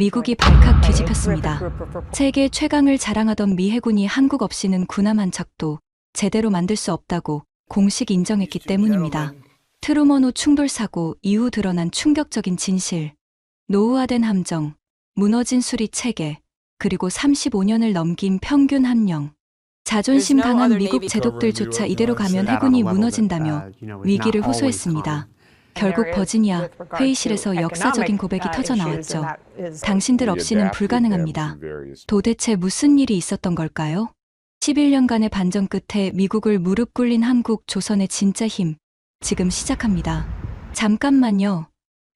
미국이 발칵 뒤집혔습니다. 세계 최강을 자랑하던 미 해군이 한국 없이는 군함 한 척도 제대로 만들 수 없다고 공식 인정했기 때문입니다. 트루먼호 충돌 사고 이후 드러난 충격적인 진실, 노후화된 함정, 무너진 수리 체계, 그리고 35년을 넘긴 평균 함령. 자존심 강한 미국 제독들조차 이대로 가면 해군이 무너진다며 위기를 호소했습니다. 결국 버지니아 회의실에서 역사적인 고백이 터져 나왔죠. 당신들 없이는 불가능합니다. 도대체 무슨 일이 있었던 걸까요? 11년간의 반전 끝에 미국을 무릎 꿇린 한국 조선의 진짜 힘, 지금 시작합니다. 잠깐만요.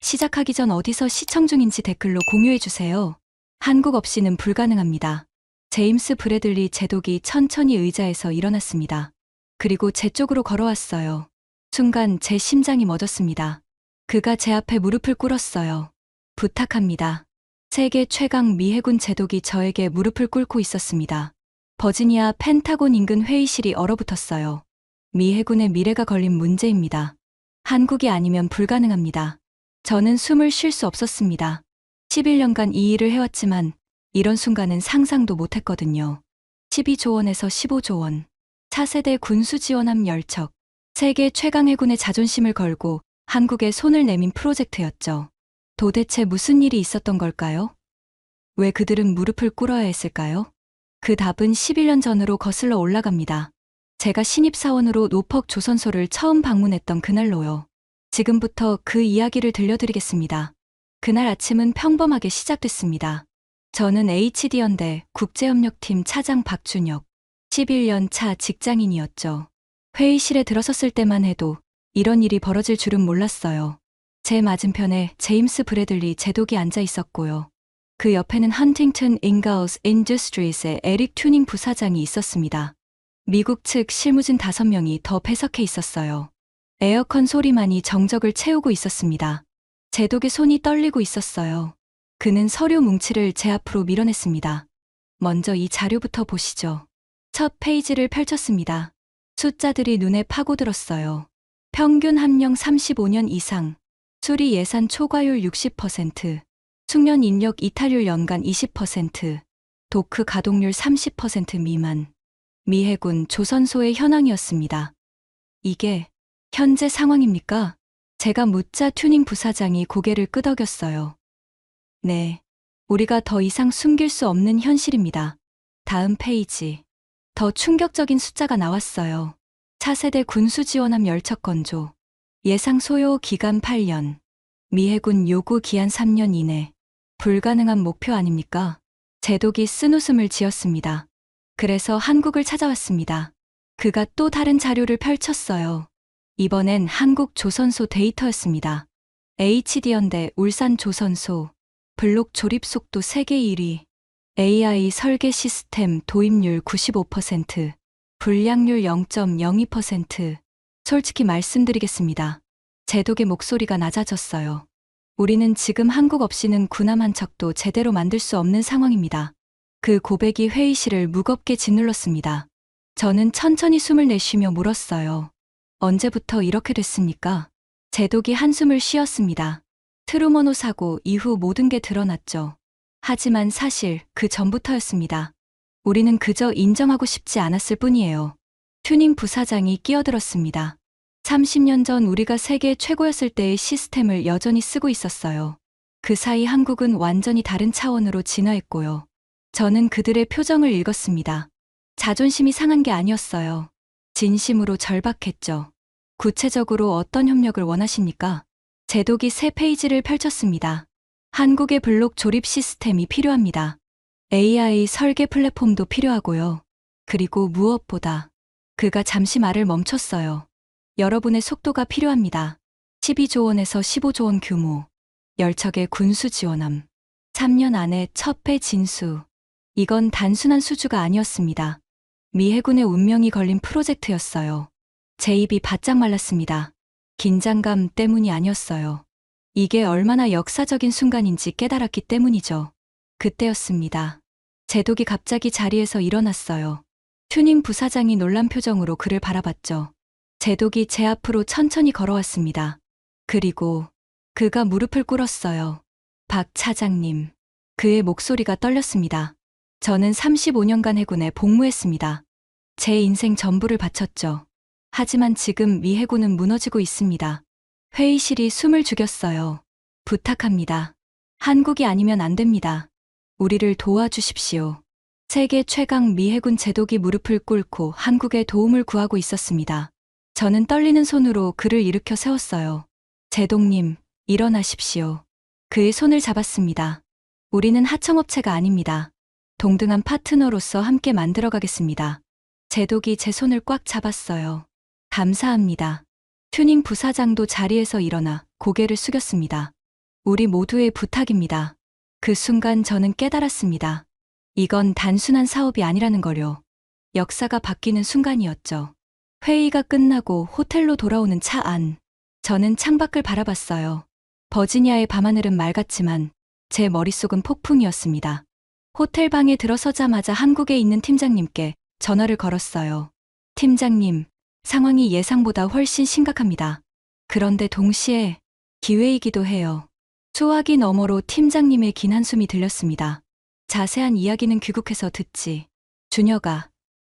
시작하기 전 어디서 시청 중인지 댓글로 공유해주세요. 한국 없이는 불가능합니다. 제임스 브래들리 제독이 천천히 의자에서 일어났습니다. 그리고 제 쪽으로 걸어왔어요. 순간 제 심장이 멎었습니다. 그가 제 앞에 무릎을 꿇었어요. 부탁합니다. 세계 최강 미 해군 제독이 저에게 무릎을 꿇고 있었습니다. 버지니아 펜타곤 인근 회의실이 얼어붙었어요. 미 해군의 미래가 걸린 문제입니다. 한국이 아니면 불가능합니다. 저는 숨을 쉴 수 없었습니다. 11년간 이 일을 해왔지만 이런 순간은 상상도 못했거든요. 12조 원에서 15조 원. 차세대 군수 지원함 열척. 세계 최강 해군의 자존심을 걸고 한국에 손을 내민 프로젝트였죠. 도대체 무슨 일이 있었던 걸까요? 왜 그들은 무릎을 꿇어야 했을까요? 그 답은 11년 전으로 거슬러 올라갑니다. 제가 신입사원으로 노퍽 조선소를 처음 방문했던 그날로요. 지금부터 그 이야기를 들려드리겠습니다. 그날 아침은 평범하게 시작됐습니다. 저는 HD연대 국제협력팀 차장 박준혁, 11년 차 직장인이었죠. 회의실에 들어섰을 때만 해도 이런 일이 벌어질 줄은 몰랐어요. 제 맞은편에 제임스 브래들리 제독이 앉아 있었고요. 그 옆에는 헌팅턴 인가우스 인더스트리스의 에릭 튜닝 부사장이 있었습니다. 미국 측 실무진 5명이 더 배석해 있었어요. 에어컨 소리만이 정적을 채우고 있었습니다. 제독의 손이 떨리고 있었어요. 그는 서류 뭉치를 제 앞으로 밀어냈습니다. 먼저 이 자료부터 보시죠. 첫 페이지를 펼쳤습니다. 숫자들이 눈에 파고들었어요. 평균 함령 35년 이상, 수리 예산 초과율 60%, 숙련 인력 이탈률 연간 20%, 도크 가동률 30% 미만. 미 해군 조선소의 현황이었습니다. 이게 현재 상황입니까? 제가 묻자 튜닝 부사장이 고개를 끄덕였어요. 네, 우리가 더 이상 숨길 수 없는 현실입니다. 다음 페이지. 더 충격적인 숫자가 나왔어요. 차세대 군수 지원함 열척 건조. 예상 소요 기간 8년. 미 해군 요구 기한 3년 이내. 불가능한 목표 아닙니까? 제독이 쓴웃음을 지었습니다. 그래서 한국을 찾아왔습니다. 그가 또 다른 자료를 펼쳤어요. 이번엔 한국 조선소 데이터였습니다. HD연대 울산 조선소. 블록 조립 속도 세계 1위. AI 설계 시스템 도입률 95%. 불량률 0.02%. 솔직히 말씀드리겠습니다. 제독의 목소리가 낮아졌어요. 우리는 지금 한국 없이는 군함 한 척도 제대로 만들 수 없는 상황입니다. 그 고백이 회의실을 무겁게 짓눌렀습니다. 저는 천천히 숨을 내쉬며 물었어요. 언제부터 이렇게 됐습니까? 제독이 한숨을 쉬었습니다. 트루먼호 사고 이후 모든 게 드러났죠. 하지만 사실 그 전부터였습니다. 우리는 그저 인정하고 싶지 않았을 뿐이에요. 튜닝 부사장이 끼어들었습니다. 30년 전 우리가 세계 최고였을 때의 시스템을 여전히 쓰고 있었어요. 그 사이 한국은 완전히 다른 차원으로 진화했고요. 저는 그들의 표정을 읽었습니다. 자존심이 상한 게 아니었어요. 진심으로 절박했죠. 구체적으로 어떤 협력을 원하십니까? 제독이 새 페이지를 펼쳤습니다. 한국의 블록 조립 시스템이 필요합니다. AI 설계 플랫폼도 필요하고요. 그리고 무엇보다 그가 잠시 말을 멈췄어요. 여러분의 속도가 필요합니다. 12조 원에서 15조 원 규모. 열척의 군수 지원함. 3년 안에 첫 배 진수. 이건 단순한 수주가 아니었습니다. 미 해군의 운명이 걸린 프로젝트였어요. 제 입이 바짝 말랐습니다. 긴장감 때문이 아니었어요. 이게 얼마나 역사적인 순간인지 깨달았기 때문이죠. 그때였습니다. 제독이 갑자기 자리에서 일어났어요. 튜닝 부사장이 놀란 표정으로 그를 바라봤죠. 제독이 제 앞으로 천천히 걸어왔습니다. 그리고 그가 무릎을 꿇었어요. 박 차장님. 그의 목소리가 떨렸습니다. 저는 35년간 해군에 복무했습니다. 제 인생 전부를 바쳤죠. 하지만 지금 미 해군은 무너지고 있습니다. 회의실이 숨을 죽였어요. 부탁합니다. 한국이 아니면 안 됩니다. 우리를 도와주십시오. 세계 최강 미 해군 제독이 무릎을 꿇고 한국의 도움을 구하고 있었습니다. 저는 떨리는 손으로 그를 일으켜 세웠어요. 제독님, 일어나십시오. 그의 손을 잡았습니다. 우리는 하청업체가 아닙니다. 동등한 파트너로서 함께 만들어가겠습니다. 제독이 제 손을 꽉 잡았어요. 감사합니다. 튜닝 부사장도 자리에서 일어나 고개를 숙였습니다. 우리 모두의 부탁입니다. 그 순간 저는 깨달았습니다. 이건 단순한 사업이 아니라는 거요. 역사가 바뀌는 순간이었죠. 회의가 끝나고 호텔로 돌아오는 차 안. 저는 창밖을 바라봤어요. 버지니아의 밤하늘은 맑았지만 제 머릿속은 폭풍이었습니다. 호텔 방에 들어서자마자 한국에 있는 팀장님께 전화를 걸었어요. 팀장님, 상황이 예상보다 훨씬 심각합니다. 그런데 동시에 기회이기도 해요. 수화기 너머로 팀장님의 긴 한숨이 들렸습니다. 자세한 이야기는 귀국해서 듣지. 준혁아,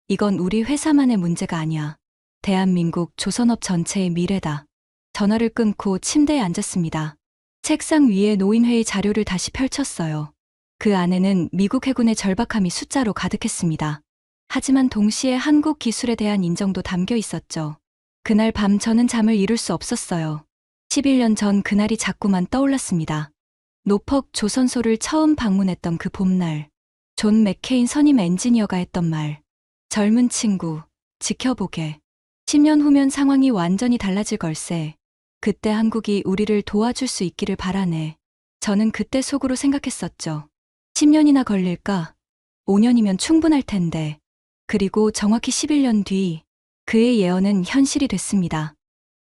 이건 우리 회사만의 문제가 아니야. 대한민국 조선업 전체의 미래다. 전화를 끊고 침대에 앉았습니다. 책상 위에 놓인 회의 자료를 다시 펼쳤어요. 그 안에는 미국 해군의 절박함이 숫자로 가득했습니다. 하지만 동시에 한국 기술에 대한 인정도 담겨 있었죠. 그날 밤 저는 잠을 이룰 수 없었어요. 11년 전 그날이 자꾸만 떠올랐습니다. 노퍽 조선소를 처음 방문했던 그 봄날. 존 맥케인 선임 엔지니어가 했던 말. 젊은 친구, 지켜보게. 10년 후면 상황이 완전히 달라질 걸세. 그때 한국이 우리를 도와줄 수 있기를 바라네. 저는 그때 속으로 생각했었죠. 10년이나 걸릴까? 5년이면 충분할 텐데. 그리고 정확히 11년 뒤, 그의 예언은 현실이 됐습니다.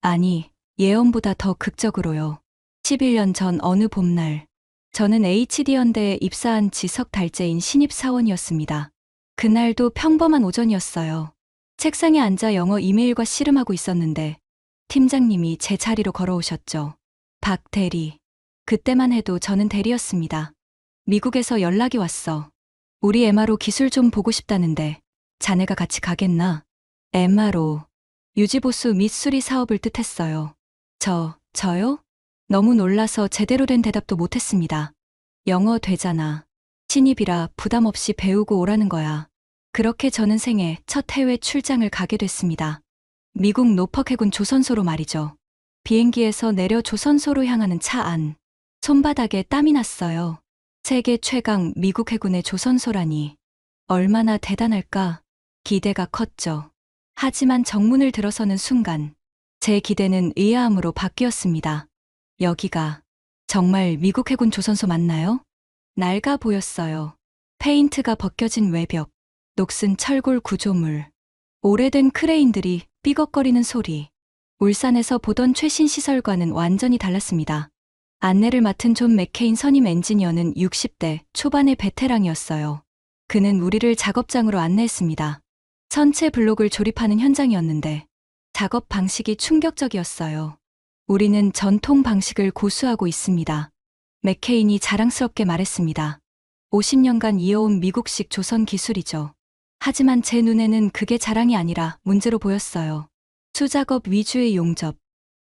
아니, 예언보다 더 극적으로요. 11년 전 어느 봄날, 저는 HD연대에 입사한 지 석 달째인 신입사원이었습니다. 그날도 평범한 오전이었어요. 책상에 앉아 영어 이메일과 씨름하고 있었는데 팀장님이 제 자리로 걸어오셨죠. 박 대리. 그때만 해도 저는 대리였습니다. 미국에서 연락이 왔어. 우리 MRO 기술 좀 보고 싶다는데 자네가 같이 가겠나? MRO. 유지보수 및 수리 사업을 뜻했어요. 저요? 너무 놀라서 제대로 된 대답도 못했습니다. 영어 되잖아. 신입이라 부담 없이 배우고 오라는 거야. 그렇게 저는 생애 첫 해외 출장을 가게 됐습니다. 미국 노퍽 해군 조선소로 말이죠. 비행기에서 내려 조선소로 향하는 차 안. 손바닥에 땀이 났어요. 세계 최강 미국 해군의 조선소라니. 얼마나 대단할까? 기대가 컸죠. 하지만 정문을 들어서는 순간 제 기대는 의아함으로 바뀌었습니다. 여기가 정말 미국 해군 조선소 맞나요? 낡아 보였어요. 페인트가 벗겨진 외벽, 녹슨 철골 구조물, 오래된 크레인들이 삐걱거리는 소리. 울산에서 보던 최신 시설과는 완전히 달랐습니다. 안내를 맡은 존 맥케인 선임 엔지니어는 60대 초반의 베테랑이었어요. 그는 우리를 작업장으로 안내했습니다. 선체 블록을 조립하는 현장이었는데 작업 방식이 충격적이었어요. 우리는 전통 방식을 고수하고 있습니다. 맥케인이 자랑스럽게 말했습니다. 50년간 이어온 미국식 조선 기술이죠. 하지만 제 눈에는 그게 자랑이 아니라 문제로 보였어요. 수작업 위주의 용접,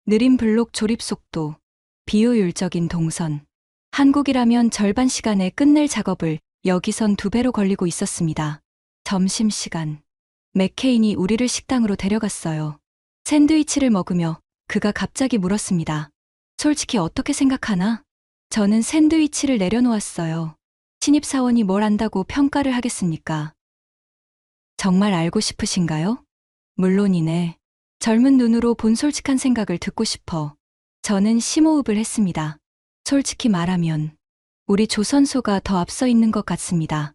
느린 블록 조립 속도, 비효율적인 동선. 한국이라면 절반 시간에 끝낼 작업을 여기선 2배로 걸리고 있었습니다. 점심시간. 맥케인이 우리를 식당으로 데려갔어요. 샌드위치를 먹으며 그가 갑자기 물었습니다. 솔직히 어떻게 생각하나? 저는 샌드위치를 내려놓았어요. 신입사원이 뭘 안다고 평가를 하겠습니까? 정말 알고 싶으신가요? 물론이네. 젊은 눈으로 본 솔직한 생각을 듣고 싶어. 저는 심호흡을 했습니다. 솔직히 말하면 우리 조선소가 더 앞서 있는 것 같습니다.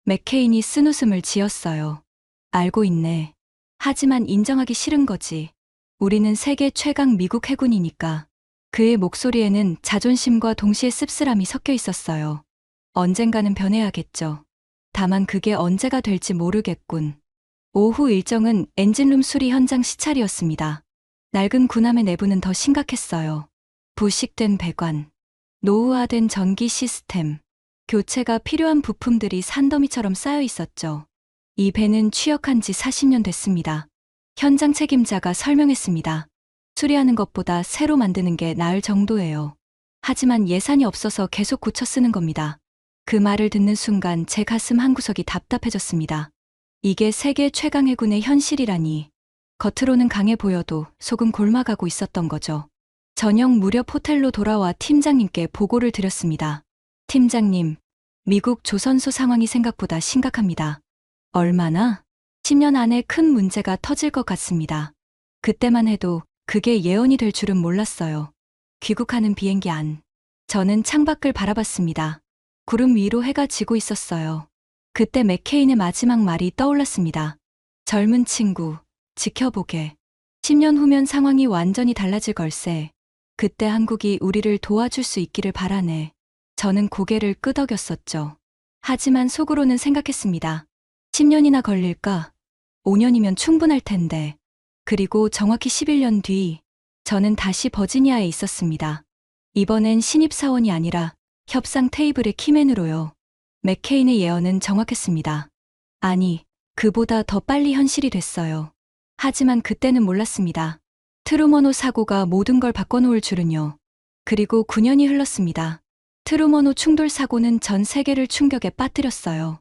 맥케인이 쓴웃음을 지었어요. 알고 있네. 하지만 인정하기 싫은 거지. 우리는 세계 최강 미국 해군이니까. 그의 목소리에는 자존심과 동시에 씁쓸함이 섞여 있었어요. 언젠가는 변해야겠죠. 다만 그게 언제가 될지 모르겠군. 오후 일정은 엔진룸 수리 현장 시찰이었습니다. 낡은 군함의 내부는 더 심각했어요. 부식된 배관, 노후화된 전기 시스템, 교체가 필요한 부품들이 산더미처럼 쌓여 있었죠. 이 배는 취역한 지 40년 됐습니다. 현장 책임자가 설명했습니다. 수리하는 것보다 새로 만드는 게 나을 정도예요. 하지만 예산이 없어서 계속 고쳐 쓰는 겁니다. 그 말을 듣는 순간 제 가슴 한구석이 답답해졌습니다. 이게 세계 최강 해군의 현실이라니. 겉으로는 강해 보여도 속은 골마가고 있었던 거죠. 저녁 무렵 호텔로 돌아와 팀장님께 보고를 드렸습니다. 팀장님, 미국 조선소 상황이 생각보다 심각합니다. 얼마나? 10년 안에 큰 문제가 터질 것 같습니다. 그때만 해도 그게 예언이 될 줄은 몰랐어요. 귀국하는 비행기 안. 저는 창밖을 바라봤습니다. 구름 위로 해가 지고 있었어요. 그때 맥케인의 마지막 말이 떠올랐습니다. 젊은 친구, 지켜보게. 10년 후면 상황이 완전히 달라질 걸세. 그때 한국이 우리를 도와줄 수 있기를 바라네. 저는 고개를 끄덕였었죠. 하지만 속으로는 생각했습니다. 10년이나 걸릴까? 5년이면 충분할 텐데. 그리고 정확히 11년 뒤, 저는 다시 버지니아에 있었습니다. 이번엔 신입사원이 아니라 협상 테이블의 키맨으로요. 맥케인의 예언은 정확했습니다. 아니, 그보다 더 빨리 현실이 됐어요. 하지만 그때는 몰랐습니다. 트루먼호 사고가 모든 걸 바꿔놓을 줄은요. 그리고 9년이 흘렀습니다. 트루먼호 충돌 사고는 전 세계를 충격에 빠뜨렸어요.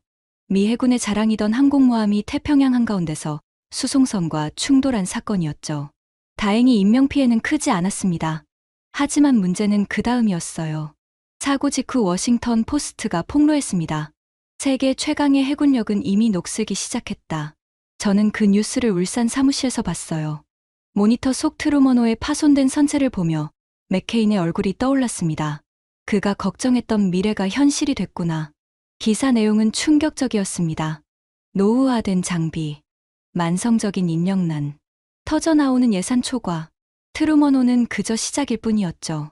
미 해군의 자랑이던 항공모함이 태평양 한가운데서 수송선과 충돌한 사건이었죠. 다행히 인명피해는 크지 않았습니다. 하지만 문제는 그 다음이었어요. 사고 직후 워싱턴 포스트가 폭로했습니다. 세계 최강의 해군력은 이미 녹슬기 시작했다. 저는 그 뉴스를 울산 사무실에서 봤어요. 모니터 속 트루먼호의 파손된 선체를 보며 맥케인의 얼굴이 떠올랐습니다. 그가 걱정했던 미래가 현실이 됐구나. 기사 내용은 충격적이었습니다. 노후화된 장비, 만성적인 인력난, 터져나오는 예산 초과. 트루먼호는 그저 시작일 뿐이었죠.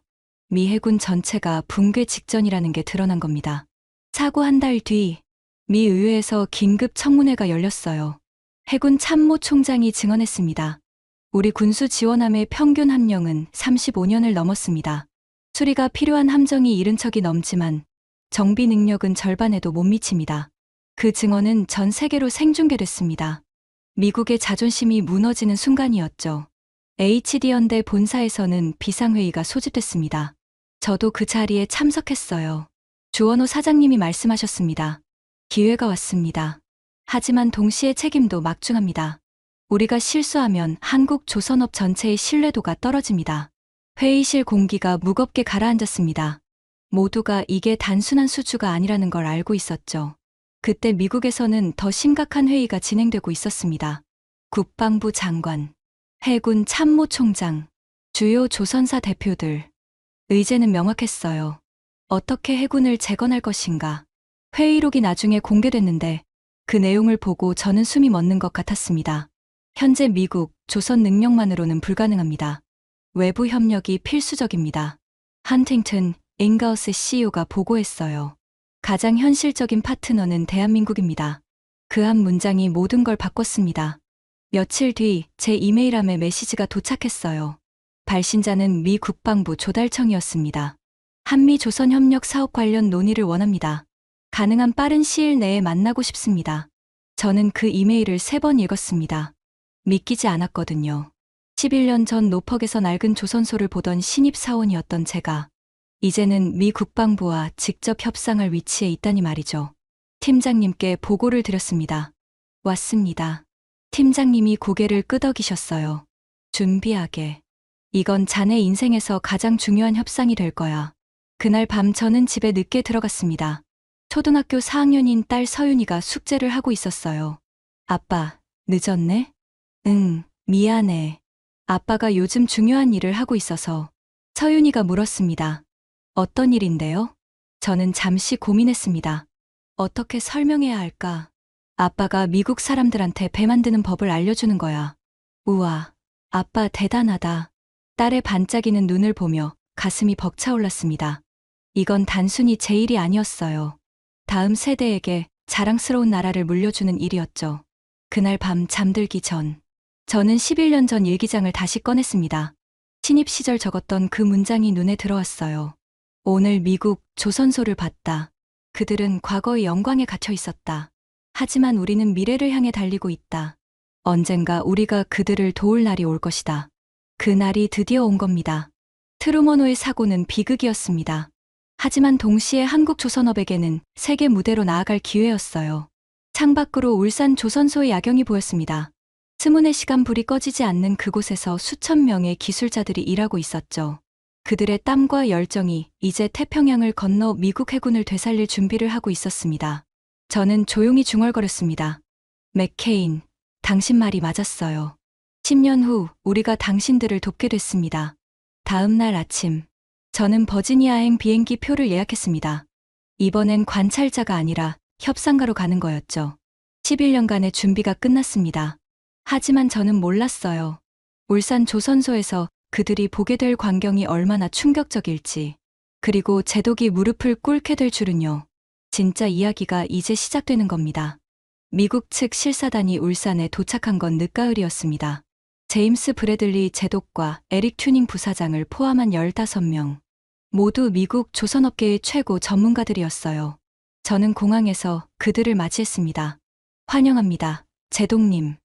미 해군 전체가 붕괴 직전이라는 게 드러난 겁니다. 사고 한 달 뒤, 미 의회에서 긴급 청문회가 열렸어요. 해군 참모총장이 증언했습니다. 우리 군수 지원함의 평균 함령은 35년을 넘었습니다. 수리가 필요한 함정이 70척이 넘지만 정비 능력은 절반에도 못 미칩니다. 그 증언은 전 세계로 생중계됐습니다. 미국의 자존심이 무너지는 순간이었죠. HD연대 본사에서는 비상회의가 소집됐습니다. 저도 그 자리에 참석했어요. 주원호 사장님이 말씀하셨습니다. 기회가 왔습니다. 하지만 동시에 책임도 막중합니다. 우리가 실수하면 한국 조선업 전체의 신뢰도가 떨어집니다. 회의실 공기가 무겁게 가라앉았습니다. 모두가 이게 단순한 수주가 아니라는 걸 알고 있었죠. 그때 미국에서는 더 심각한 회의가 진행되고 있었습니다. 국방부 장관, 해군 참모총장, 주요 조선사 대표들. 의제는 명확했어요. 어떻게 해군을 재건할 것인가. 회의록이 나중에 공개됐는데 그 내용을 보고 저는 숨이 멎는 것 같았습니다. 현재 미국, 조선 능력만으로는 불가능합니다. 외부 협력이 필수적입니다. 헌팅턴, 잉가우스 CEO가 보고했어요. 가장 현실적인 파트너는 대한민국입니다. 그 한 문장이 모든 걸 바꿨습니다. 며칠 뒤 제 이메일함에 메시지가 도착했어요. 발신자는 미 국방부 조달청이었습니다. 한미 조선 협력 사업 관련 논의를 원합니다. 가능한 빠른 시일 내에 만나고 싶습니다. 저는 그 이메일을 3번 읽었습니다. 믿기지 않았거든요. 11년 전 노퍽에서 낡은 조선소를 보던 신입사원이었던 제가 이제는 미 국방부와 직접 협상할 위치에 있다니 말이죠. 팀장님께 보고를 드렸습니다. 왔습니다. 팀장님이 고개를 끄덕이셨어요. 준비하게. 이건 자네 인생에서 가장 중요한 협상이 될 거야. 그날 밤 저는 집에 늦게 들어갔습니다. 초등학교 4학년인 딸 서윤이가 숙제를 하고 있었어요. 아빠, 늦었네? 응, 미안해. 아빠가 요즘 중요한 일을 하고 있어서. 서윤이가 물었습니다. 어떤 일인데요? 저는 잠시 고민했습니다. 어떻게 설명해야 할까? 아빠가 미국 사람들한테 배 만드는 법을 알려주는 거야. 우와, 아빠 대단하다. 딸의 반짝이는 눈을 보며 가슴이 벅차올랐습니다. 이건 단순히 제 일이 아니었어요. 다음 세대에게 자랑스러운 나라를 물려주는 일이었죠. 그날 밤 잠들기 전, 저는 11년 전 일기장을 다시 꺼냈습니다. 신입 시절 적었던 그 문장이 눈에 들어왔어요. 오늘 미국 조선소를 봤다. 그들은 과거의 영광에 갇혀 있었다. 하지만 우리는 미래를 향해 달리고 있다. 언젠가 우리가 그들을 도울 날이 올 것이다. 그 날이 드디어 온 겁니다. 트루먼호의 사고는 비극이었습니다. 하지만 동시에 한국조선업에게는 세계 무대로 나아갈 기회였어요. 창밖으로 울산 조선소의 야경이 보였습니다. 스문의 시간 불이 꺼지지 않는 그곳에서 수천 명의 기술자들이 일하고 있었죠. 그들의 땀과 열정이 이제 태평양을 건너 미국 해군을 되살릴 준비를 하고 있었습니다. 저는 조용히 중얼거렸습니다. 맥케인, 당신 말이 맞았어요. 10년 후 우리가 당신들을 돕게 됐습니다. 다음 날 아침, 저는 버지니아행 비행기 표를 예약했습니다. 이번엔 관찰자가 아니라 협상가로 가는 거였죠. 11년간의 준비가 끝났습니다. 하지만 저는 몰랐어요. 울산 조선소에서 그들이 보게 될 광경이 얼마나 충격적일지, 그리고 제독이 무릎을 꿇게 될 줄은요. 진짜 이야기가 이제 시작되는 겁니다. 미국 측 실사단이 울산에 도착한 건 늦가을이었습니다. 제임스 브래들리 제독과 에릭 튜닝 부사장을 포함한 15명. 모두 미국 조선업계의 최고 전문가들이었어요. 저는 공항에서 그들을 맞이했습니다. 환영합니다. 제독님,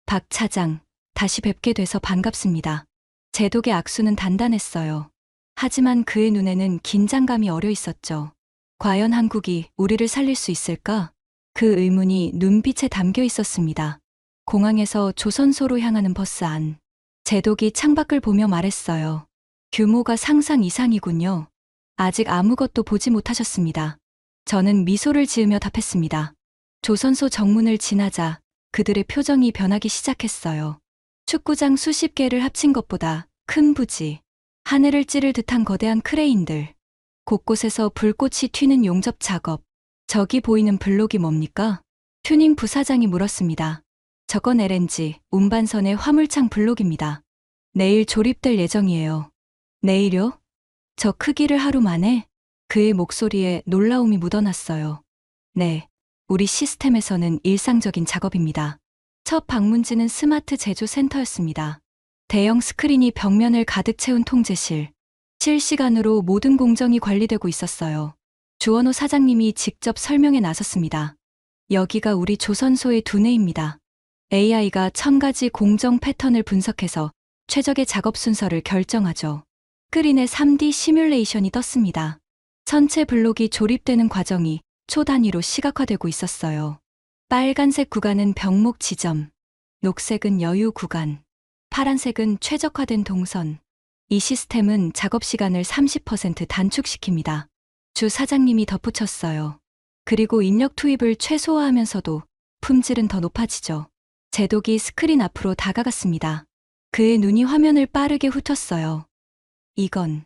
박 차장, 다시 뵙게 돼서 반갑습니다. 제독의 악수는 단단했어요. 하지만 그의 눈에는 긴장감이 어려 있었죠. 과연 한국이 우리를 살릴 수 있을까? 그 의문이 눈빛에 담겨 있었습니다. 공항에서 조선소로 향하는 버스 안. 제독이 창밖을 보며 말했어요. 규모가 상상 이상이군요. 아직 아무것도 보지 못하셨습니다. 저는 미소를 지으며 답했습니다. 조선소 정문을 지나자 그들의 표정이 변하기 시작했어요. 축구장 수십 개를 합친 것보다 큰 부지, 하늘을 찌를 듯한 거대한 크레인들, 곳곳에서 불꽃이 튀는 용접 작업. 저기 보이는 블록이 뭡니까? 튜닝 부사장이 물었습니다. 저건 LNG, 운반선의 화물창 블록입니다. 내일 조립될 예정이에요. 내일요? 저 크기를 하루 만에? 그의 목소리에 놀라움이 묻어났어요. 네, 우리 시스템에서는 일상적인 작업입니다. 첫 방문지는 스마트 제조 센터였습니다. 대형 스크린이 벽면을 가득 채운 통제실. 실시간으로 모든 공정이 관리되고 있었어요. 주원호 사장님이 직접 설명에 나섰습니다. 여기가 우리 조선소의 두뇌입니다. AI가 1000가지 공정 패턴을 분석해서 최적의 작업 순서를 결정하죠. 스크린에 3D 시뮬레이션이 떴습니다. 선체 블록이 조립되는 과정이 초 단위로 시각화되고 있었어요. 빨간색 구간은 병목 지점, 녹색은 여유 구간, 파란색은 최적화된 동선. 이 시스템은 작업 시간을 30% 단축시킵니다. 주 사장님이 덧붙였어요. 그리고 인력 투입을 최소화하면서도 품질은 더 높아지죠. 제독이 스크린 앞으로 다가갔습니다. 그의 눈이 화면을 빠르게 훑었어요. 이건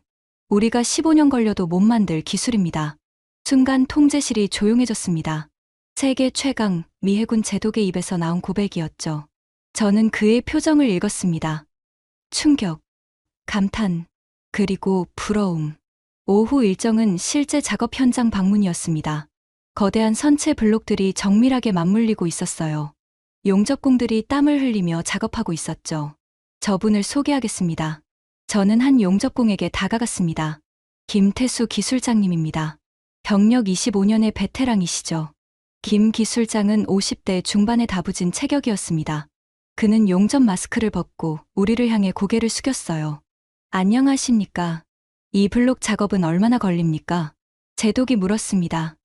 우리가 15년 걸려도 못 만들 기술입니다. 순간 통제실이 조용해졌습니다. 세계 최강 미 해군 제독의 입에서 나온 고백이었죠. 저는 그의 표정을 읽었습니다. 충격, 감탄, 그리고 부러움. 오후 일정은 실제 작업 현장 방문이었습니다. 거대한 선체 블록들이 정밀하게 맞물리고 있었어요. 용접공들이 땀을 흘리며 작업하고 있었죠. 저분을 소개하겠습니다. 저는 한 용접공에게 다가갔습니다. 김태수 기술장님입니다. 경력 25년의 베테랑이시죠. 김 기술장은 50대 중반의 다부진 체격이었습니다. 그는 용접 마스크를 벗고 우리를 향해 고개를 숙였어요. 안녕하십니까? 이 블록 작업은 얼마나 걸립니까? 제독이 물었습니다.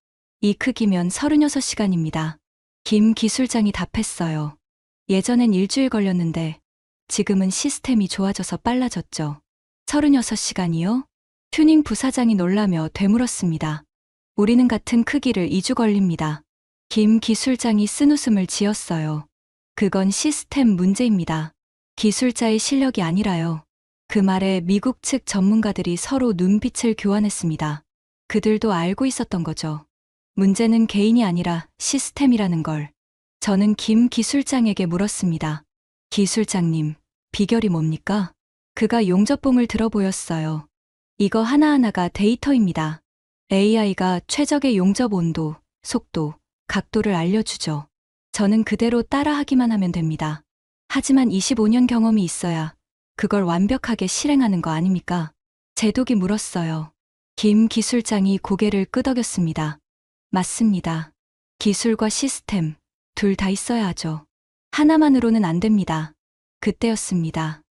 이 크기면 36시간입니다. 김 기술장이 답했어요. 예전엔 일주일 걸렸는데 지금은 시스템이 좋아져서 빨라졌죠. 36시간이요? 튜닝 부사장이 놀라며 되물었습니다. 우리는 같은 크기를 2주 걸립니다. 김 기술장이 쓴웃음을 지었어요. 그건 시스템 문제입니다. 기술자의 실력이 아니라요. 그 말에 미국 측 전문가들이 서로 눈빛을 교환했습니다. 그들도 알고 있었던 거죠. 문제는 개인이 아니라 시스템이라는 걸. 저는 김 기술장에게 물었습니다. 기술장님, 비결이 뭡니까? 그가 용접봉을 들어 보였어요. 이거 하나하나가 데이터입니다. AI가 최적의 용접 온도, 속도, 각도를 알려주죠. 저는 그대로 따라하기만 하면 됩니다. 하지만 25년 경험이 있어야 그걸 완벽하게 실행하는 거 아닙니까? 제독이 물었어요. 김 기술장이 고개를 끄덕였습니다. 맞습니다. 기술과 시스템, 둘 다 있어야 하죠. 하나만으로는 안 됩니다. 그때였습니다.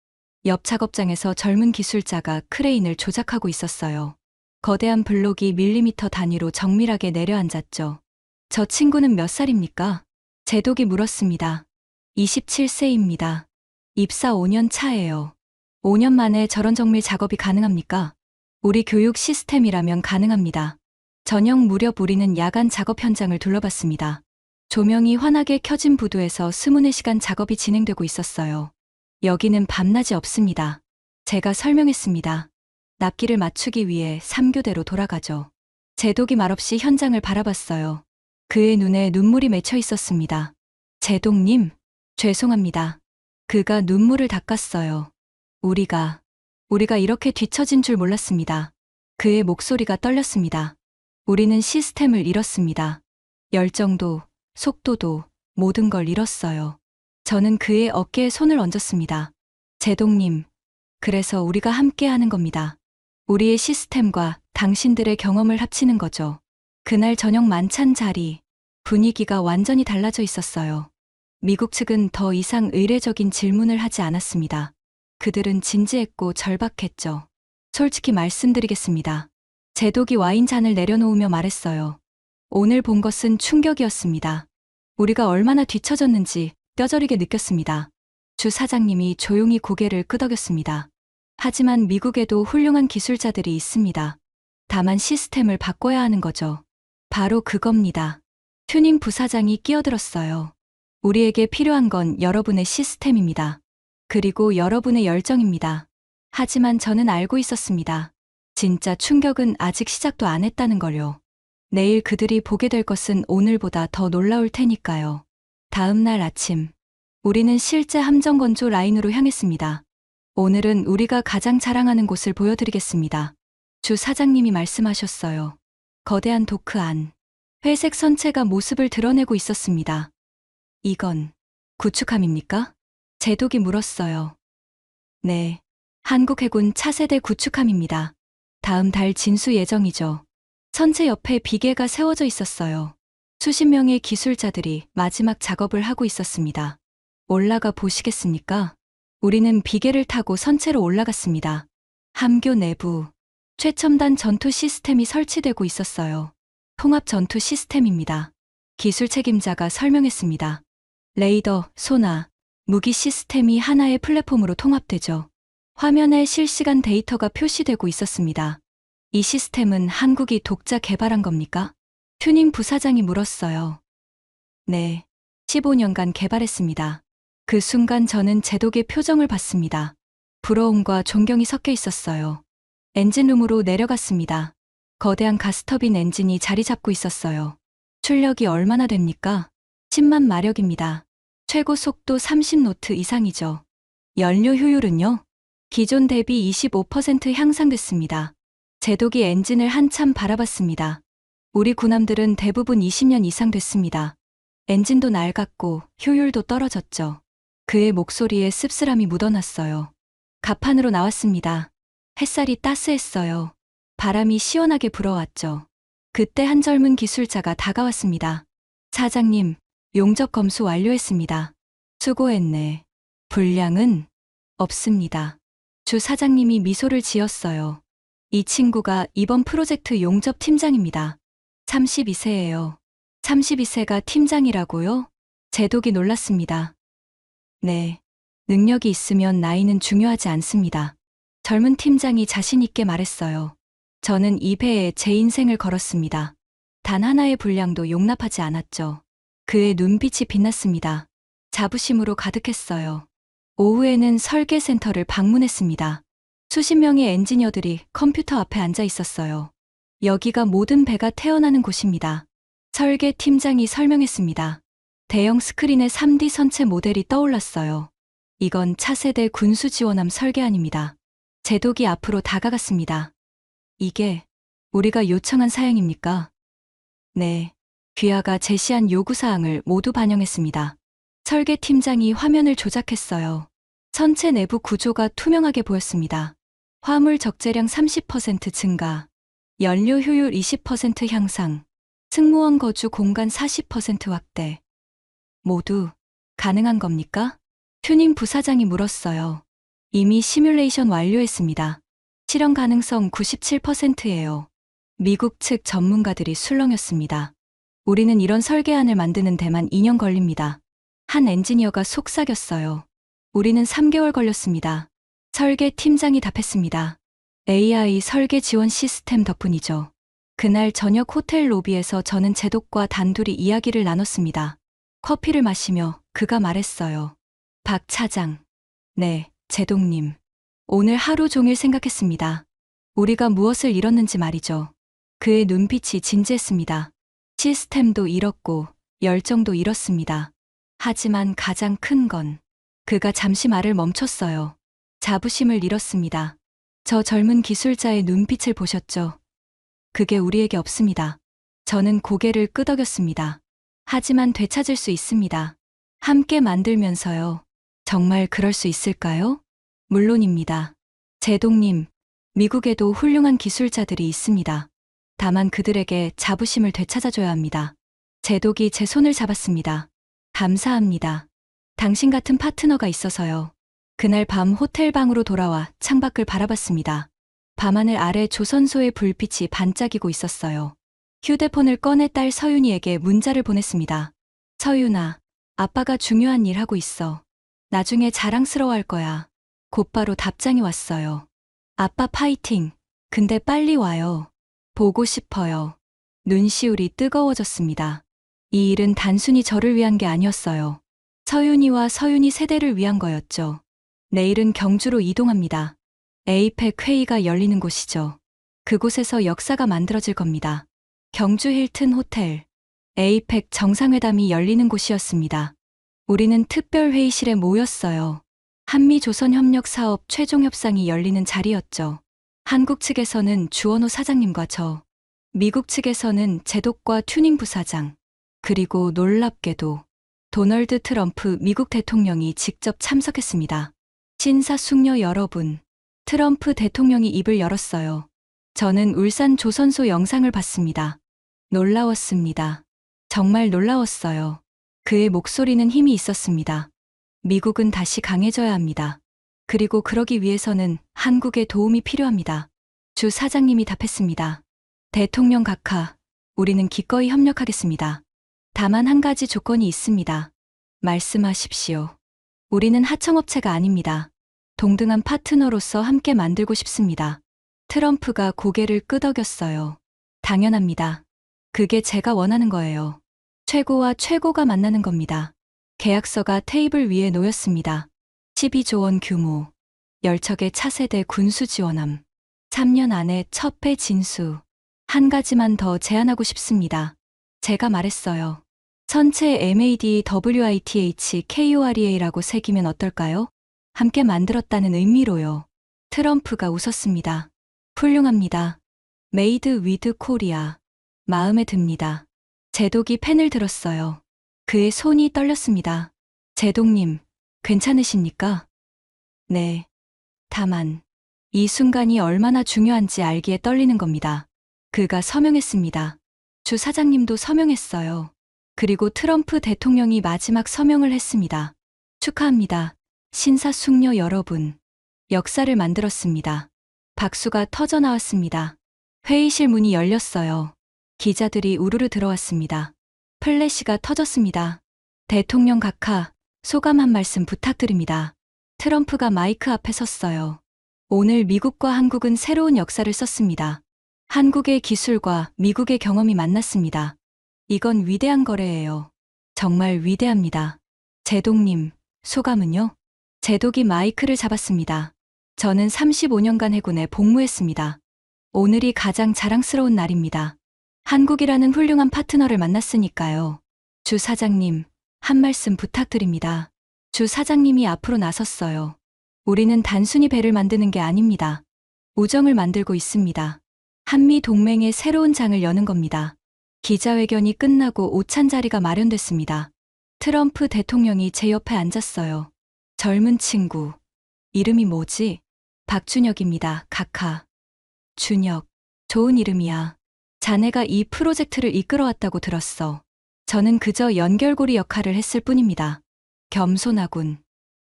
옆 작업장에서 젊은 기술자가 크레인을 조작하고 있었어요. 거대한 블록이 밀리미터 단위로 정밀하게 내려앉았죠. 저 친구는 몇 살입니까? 제독이 물었습니다. 27세입니다. 입사 5년 차예요. 5년 만에 저런 정밀 작업이 가능합니까? 우리 교육 시스템이라면 가능합니다. 저녁 무렵 우리는 야간 작업 현장을 둘러봤습니다. 조명이 환하게 켜진 부두에서 24시간 작업이 진행되고 있었어요. 여기는 밤낮이 없습니다. 제가 설명했습니다. 납기를 맞추기 위해 3교대로 돌아가죠. 제독이 말없이 현장을 바라봤어요. 그의 눈에 눈물이 맺혀 있었습니다. 제독님, 죄송합니다. 그가 눈물을 닦았어요. 우리가 이렇게 뒤처진 줄 몰랐습니다. 그의 목소리가 떨렸습니다. 우리는 시스템을 잃었습니다. 열정도, 속도도, 모든 걸 잃었어요. 저는 그의 어깨에 손을 얹었습니다. 제독님, 그래서 우리가 함께 하는 겁니다. 우리의 시스템과 당신들의 경험을 합치는 거죠. 그날 저녁 만찬 자리, 분위기가 완전히 달라져 있었어요. 미국 측은 더 이상 의례적인 질문을 하지 않았습니다. 그들은 진지했고 절박했죠. 솔직히 말씀드리겠습니다. 제독이 와인잔을 내려놓으며 말했어요. 오늘 본 것은 충격이었습니다. 우리가 얼마나 뒤처졌는지 뼈저리게 느꼈습니다. 주 사장님이 조용히 고개를 끄덕였습니다. 하지만 미국에도 훌륭한 기술자들이 있습니다. 다만 시스템을 바꿔야 하는 거죠. 바로 그겁니다. 튜닝 부사장이 끼어들었어요. 우리에게 필요한 건 여러분의 시스템입니다. 그리고 여러분의 열정입니다. 하지만 저는 알고 있었습니다. 진짜 충격은 아직 시작도 안 했다는 걸요. 내일 그들이 보게 될 것은 오늘보다 더 놀라울 테니까요. 다음 날 아침, 우리는 실제 함정 건조 라인으로 향했습니다. 오늘은 우리가 가장 자랑하는 곳을 보여드리겠습니다. 주 사장님이 말씀하셨어요. 거대한 도크 안, 회색 선체가 모습을 드러내고 있었습니다. 이건 구축함입니까? 제독이 물었어요. 네, 한국 해군 차세대 구축함입니다. 다음 달 진수 예정이죠. 선체 옆에 비계가 세워져 있었어요. 수십 명의 기술자들이 마지막 작업을 하고 있었습니다. 올라가 보시겠습니까? 우리는 비계를 타고 선체로 올라갔습니다. 함교 내부, 최첨단 전투 시스템이 설치되고 있었어요. 통합 전투 시스템입니다. 기술 책임자가 설명했습니다. 레이더, 소나, 무기 시스템이 하나의 플랫폼으로 통합되죠. 화면에 실시간 데이터가 표시되고 있었습니다. 이 시스템은 한국이 독자 개발한 겁니까? 튜닝 부사장이 물었어요. 네, 15년간 개발했습니다. 그 순간 저는 제독의 표정을 봤습니다. 부러움과 존경이 섞여 있었어요. 엔진룸으로 내려갔습니다. 거대한 가스터빈 엔진이 자리 잡고 있었어요. 출력이 얼마나 됩니까? 10만 마력입니다. 최고 속도 30노트 이상이죠. 연료 효율은요? 기존 대비 25% 향상됐습니다. 제독이 엔진을 한참 바라봤습니다. 우리 군함들은 대부분 20년 이상 됐습니다. 엔진도 낡았고 효율도 떨어졌죠. 그의 목소리에 씁쓸함이 묻어났어요. 갑판으로 나왔습니다. 햇살이 따스했어요. 바람이 시원하게 불어왔죠. 그때 한 젊은 기술자가 다가왔습니다. 사장님, 용접 검수 완료했습니다. 수고했네. 분량은 없습니다. 주 사장님이 미소를 지었어요. 이 친구가 이번 프로젝트 용접 팀장입니다. 32세예요. 32세가 팀장이라고요? 제독이 놀랐습니다. 네. 능력이 있으면 나이는 중요하지 않습니다. 젊은 팀장이 자신 있게 말했어요. 저는 이 배에 제 인생을 걸었습니다. 단 하나의 분량도 용납하지 않았죠. 그의 눈빛이 빛났습니다. 자부심으로 가득했어요. 오후에는 설계센터를 방문했습니다. 수십 명의 엔지니어들이 컴퓨터 앞에 앉아 있었어요. 여기가 모든 배가 태어나는 곳입니다. 설계 팀장이 설명했습니다. 대형 스크린에 3D 선체 모델이 떠올랐어요. 이건 차세대 군수 지원함 설계안입니다. 제독이 앞으로 다가갔습니다. 이게 우리가 요청한 사양입니까? 네. 귀하가 제시한 요구사항을 모두 반영했습니다. 설계팀장이 화면을 조작했어요. 선체 내부 구조가 투명하게 보였습니다. 화물 적재량 30% 증가, 연료 효율 20% 향상, 승무원 거주 공간 40% 확대. 모두 가능한 겁니까? 튜닝 부사장이 물었어요. 이미 시뮬레이션 완료했습니다. 실현 가능성 97%예요. 미국 측 전문가들이 술렁였습니다. 우리는 이런 설계안을 만드는 데만 2년 걸립니다. 한 엔지니어가 속삭였어요. 우리는 3개월 걸렸습니다. 설계 팀장이 답했습니다. AI 설계 지원 시스템 덕분이죠. 그날 저녁 호텔 로비에서 저는 제독과 단둘이 이야기를 나눴습니다. 커피를 마시며 그가 말했어요. 박 차장. 네, 제독님. 오늘 하루 종일 생각했습니다. 우리가 무엇을 잃었는지 말이죠. 그의 눈빛이 진지했습니다. 시스템도 잃었고 열정도 잃었습니다. 하지만 가장 큰 건 그가 잠시 말을 멈췄어요. 자부심을 잃었습니다. 저 젊은 기술자의 눈빛을 보셨죠? 그게 우리에게 없습니다. 저는 고개를 끄덕였습니다. 하지만 되찾을 수 있습니다. 함께 만들면서요. 정말 그럴 수 있을까요? 물론입니다. 제독님, 미국에도 훌륭한 기술자들이 있습니다. 다만 그들에게 자부심을 되찾아줘야 합니다. 제독이 제 손을 잡았습니다. 감사합니다. 당신 같은 파트너가 있어서요. 그날 밤 호텔 방으로 돌아와 창밖을 바라봤습니다. 밤하늘 아래 조선소의 불빛이 반짝이고 있었어요. 휴대폰을 꺼내 딸 서윤이에게 문자를 보냈습니다. 서윤아, 아빠가 중요한 일 하고 있어. 나중에 자랑스러워할 거야. 곧바로 답장이 왔어요. 아빠 파이팅. 근데 빨리 와요. 보고 싶어요. 눈시울이 뜨거워졌습니다. 이 일은 단순히 저를 위한 게 아니었어요. 서윤이와 서윤이 세대를 위한 거였죠. 내일은 경주로 이동합니다. 에이펙 회의가 열리는 곳이죠. 그곳에서 역사가 만들어질 겁니다. 경주 힐튼 호텔. 에이펙 정상회담이 열리는 곳이었습니다. 우리는 특별 회의실에 모였어요. 한미조선협력 사업 최종 협상이 열리는 자리였죠. 한국 측에서는 주원호 사장님과 저, 미국 측에서는 제독과 튜닝 부사장, 그리고 놀랍게도 도널드 트럼프 미국 대통령이 직접 참석했습니다. 신사숙녀 여러분, 트럼프 대통령이 입을 열었어요. 저는 울산 조선소 영상을 봤습니다. 놀라웠습니다. 정말 놀라웠어요. 그의 목소리는 힘이 있었습니다. 미국은 다시 강해져야 합니다. 그리고 그러기 위해서는 한국의 도움이 필요합니다. 주 사장님이 답했습니다. 대통령 각하, 우리는 기꺼이 협력하겠습니다. 다만 한 가지 조건이 있습니다. 말씀하십시오. 우리는 하청업체가 아닙니다. 동등한 파트너로서 함께 만들고 싶습니다. 트럼프가 고개를 끄덕였어요. 당연합니다. 그게 제가 원하는 거예요. 최고와 최고가 만나는 겁니다. 계약서가 테이블 위에 놓였습니다. 12조 원 규모, 10척의 차세대 군수 지원함, 3년 안에 첫 배 진수. 한 가지만 더 제안하고 싶습니다. 제가 말했어요. 선체 MAD WITH KOREA라고 새기면 어떨까요? 함께 만들었다는 의미로요. 트럼프가 웃었습니다. 훌륭합니다. 메이드 위드 코리아. 마음에 듭니다. 제독이 펜을 들었어요. 그의 손이 떨렸습니다. 제독님, 괜찮으십니까? 네. 다만, 이 순간이 얼마나 중요한지 알기에 떨리는 겁니다. 그가 서명했습니다. 주 사장님도 서명했어요. 그리고 트럼프 대통령이 마지막 서명을 했습니다. 축하합니다. 신사숙녀 여러분. 역사를 만들었습니다. 박수가 터져 나왔습니다. 회의실 문이 열렸어요. 기자들이 우르르 들어왔습니다. 플래시가 터졌습니다. 대통령 각하, 소감 한 말씀 부탁드립니다. 트럼프가 마이크 앞에 섰어요. 오늘 미국과 한국은 새로운 역사를 썼습니다. 한국의 기술과 미국의 경험이 만났습니다. 이건 위대한 거래예요. 정말 위대합니다. 제독님, 소감은요? 제독이 마이크를 잡았습니다. 저는 35년간 해군에 복무했습니다. 오늘이 가장 자랑스러운 날입니다. 한국이라는 훌륭한 파트너를 만났으니까요. 주 사장님, 한 말씀 부탁드립니다. 주 사장님이 앞으로 나섰어요. 우리는 단순히 배를 만드는 게 아닙니다. 우정을 만들고 있습니다. 한미 동맹의 새로운 장을 여는 겁니다. 기자회견이 끝나고 오찬 자리가 마련됐습니다. 트럼프 대통령이 제 옆에 앉았어요. 젊은 친구. 이름이 뭐지? 박준혁입니다, 각하. 준혁. 좋은 이름이야. 자네가 이 프로젝트를 이끌어왔다고 들었어. 저는 그저 연결고리 역할을 했을 뿐입니다. 겸손하군.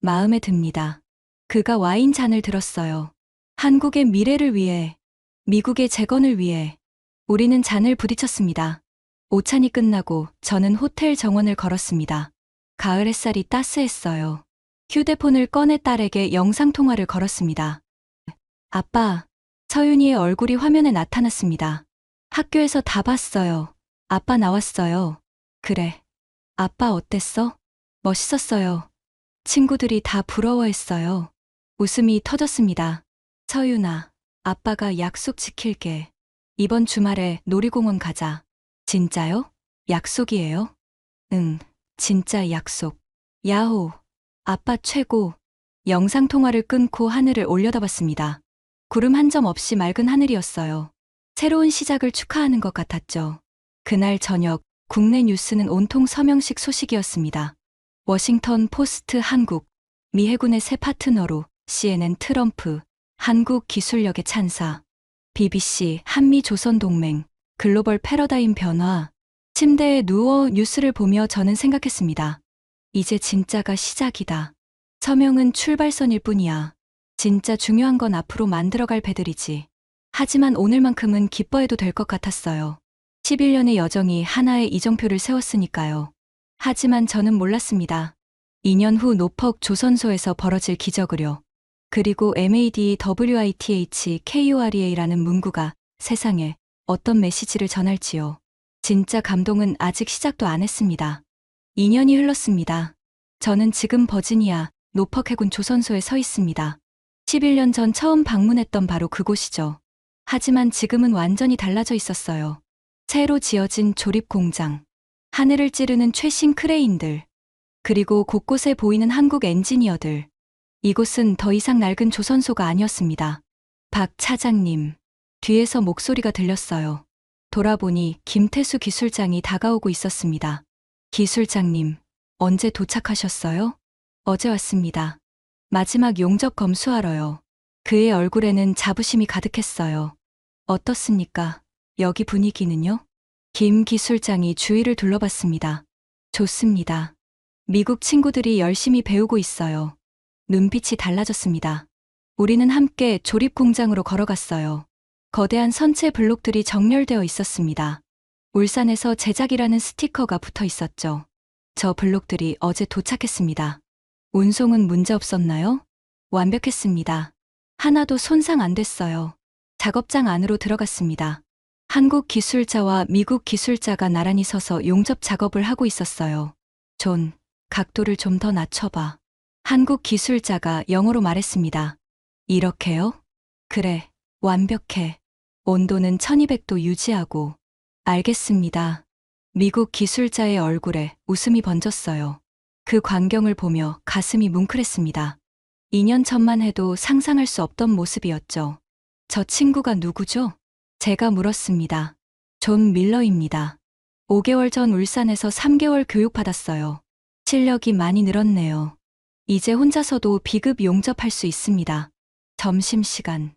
마음에 듭니다. 그가 와인 잔을 들었어요. 한국의 미래를 위해, 미국의 재건을 위해 우리는 잔을 부딪혔습니다. 오찬이 끝나고 저는 호텔 정원을 걸었습니다. 가을 햇살이 따스했어요. 휴대폰을 꺼내 딸에게 영상통화를 걸었습니다. 아빠, 서윤이의 얼굴이 화면에 나타났습니다. 학교에서 다 봤어요. 아빠 나왔어요. 그래. 아빠 어땠어? 멋있었어요. 친구들이 다 부러워했어요. 웃음이 터졌습니다. 서윤아, 아빠가 약속 지킬게. 이번 주말에 놀이공원 가자. 진짜요? 약속이에요? 응, 진짜 약속. 야호. 아빠 최고. 영상통화를 끊고 하늘을 올려다봤습니다. 구름 한 점 없이 맑은 하늘이었어요. 새로운 시작을 축하하는 것 같았죠. 그날 저녁 국내 뉴스는 온통 서명식 소식이었습니다. 워싱턴 포스트 한국, 미 해군의 새 파트너로 CNN 트럼프, 한국 기술력의 찬사, BBC 한미 조선 동맹, 글로벌 패러다임 변화. 침대에 누워 뉴스를 보며 저는 생각했습니다. 이제 진짜가 시작이다. 서명은 출발선일 뿐이야. 진짜 중요한 건 앞으로 만들어갈 배들이지. 하지만 오늘만큼은 기뻐해도 될 것 같았어요. 11년의 여정이 하나의 이정표를 세웠으니까요. 하지만 저는 몰랐습니다. 2년 후 노퍽 조선소에서 벌어질 기적을요. 그리고 MADWITHKUREA라는 문구가 세상에 어떤 메시지를 전할지요. 진짜 감동은 아직 시작도 안 했습니다. 2년이 흘렀습니다. 저는 지금 버지니아 노퍽 해군 조선소에 서 있습니다. 11년 전 처음 방문했던 바로 그곳이죠. 하지만 지금은 완전히 달라져 있었어요. 새로 지어진 조립 공장, 하늘을 찌르는 최신 크레인들, 그리고 곳곳에 보이는 한국 엔지니어들. 이곳은 더 이상 낡은 조선소가 아니었습니다. 박 차장님, 뒤에서 목소리가 들렸어요. 돌아보니 김태수 기술장이 다가오고 있었습니다. 기술장님, 언제 도착하셨어요? 어제 왔습니다. 마지막 용접 검수하러요. 그의 얼굴에는 자부심이 가득했어요. 어떻습니까? 여기 분위기는요? 김 기술장이 주위를 둘러봤습니다. 좋습니다. 미국 친구들이 열심히 배우고 있어요. 눈빛이 달라졌습니다. 우리는 함께 조립 공장으로 걸어갔어요. 거대한 선체 블록들이 정렬되어 있었습니다. 울산에서 제작이라는 스티커가 붙어 있었죠. 저 블록들이 어제 도착했습니다. 운송은 문제 없었나요? 완벽했습니다. 하나도 손상 안 됐어요. 작업장 안으로 들어갔습니다. 한국 기술자와 미국 기술자가 나란히 서서 용접 작업을 하고 있었어요. 존, 각도를 좀 더 낮춰봐. 한국 기술자가 영어로 말했습니다. 이렇게요? 그래, 완벽해. 온도는 1200도 유지하고. 알겠습니다. 미국 기술자의 얼굴에 웃음이 번졌어요. 그 광경을 보며 가슴이 뭉클했습니다. 2년 전만 해도 상상할 수 없던 모습이었죠. 저 친구가 누구죠? 제가 물었습니다. 존 밀러입니다. 5개월 전 울산에서 3개월 교육받았어요. 실력이 많이 늘었네요. 이제 혼자서도 비급 용접할 수 있습니다. 점심시간.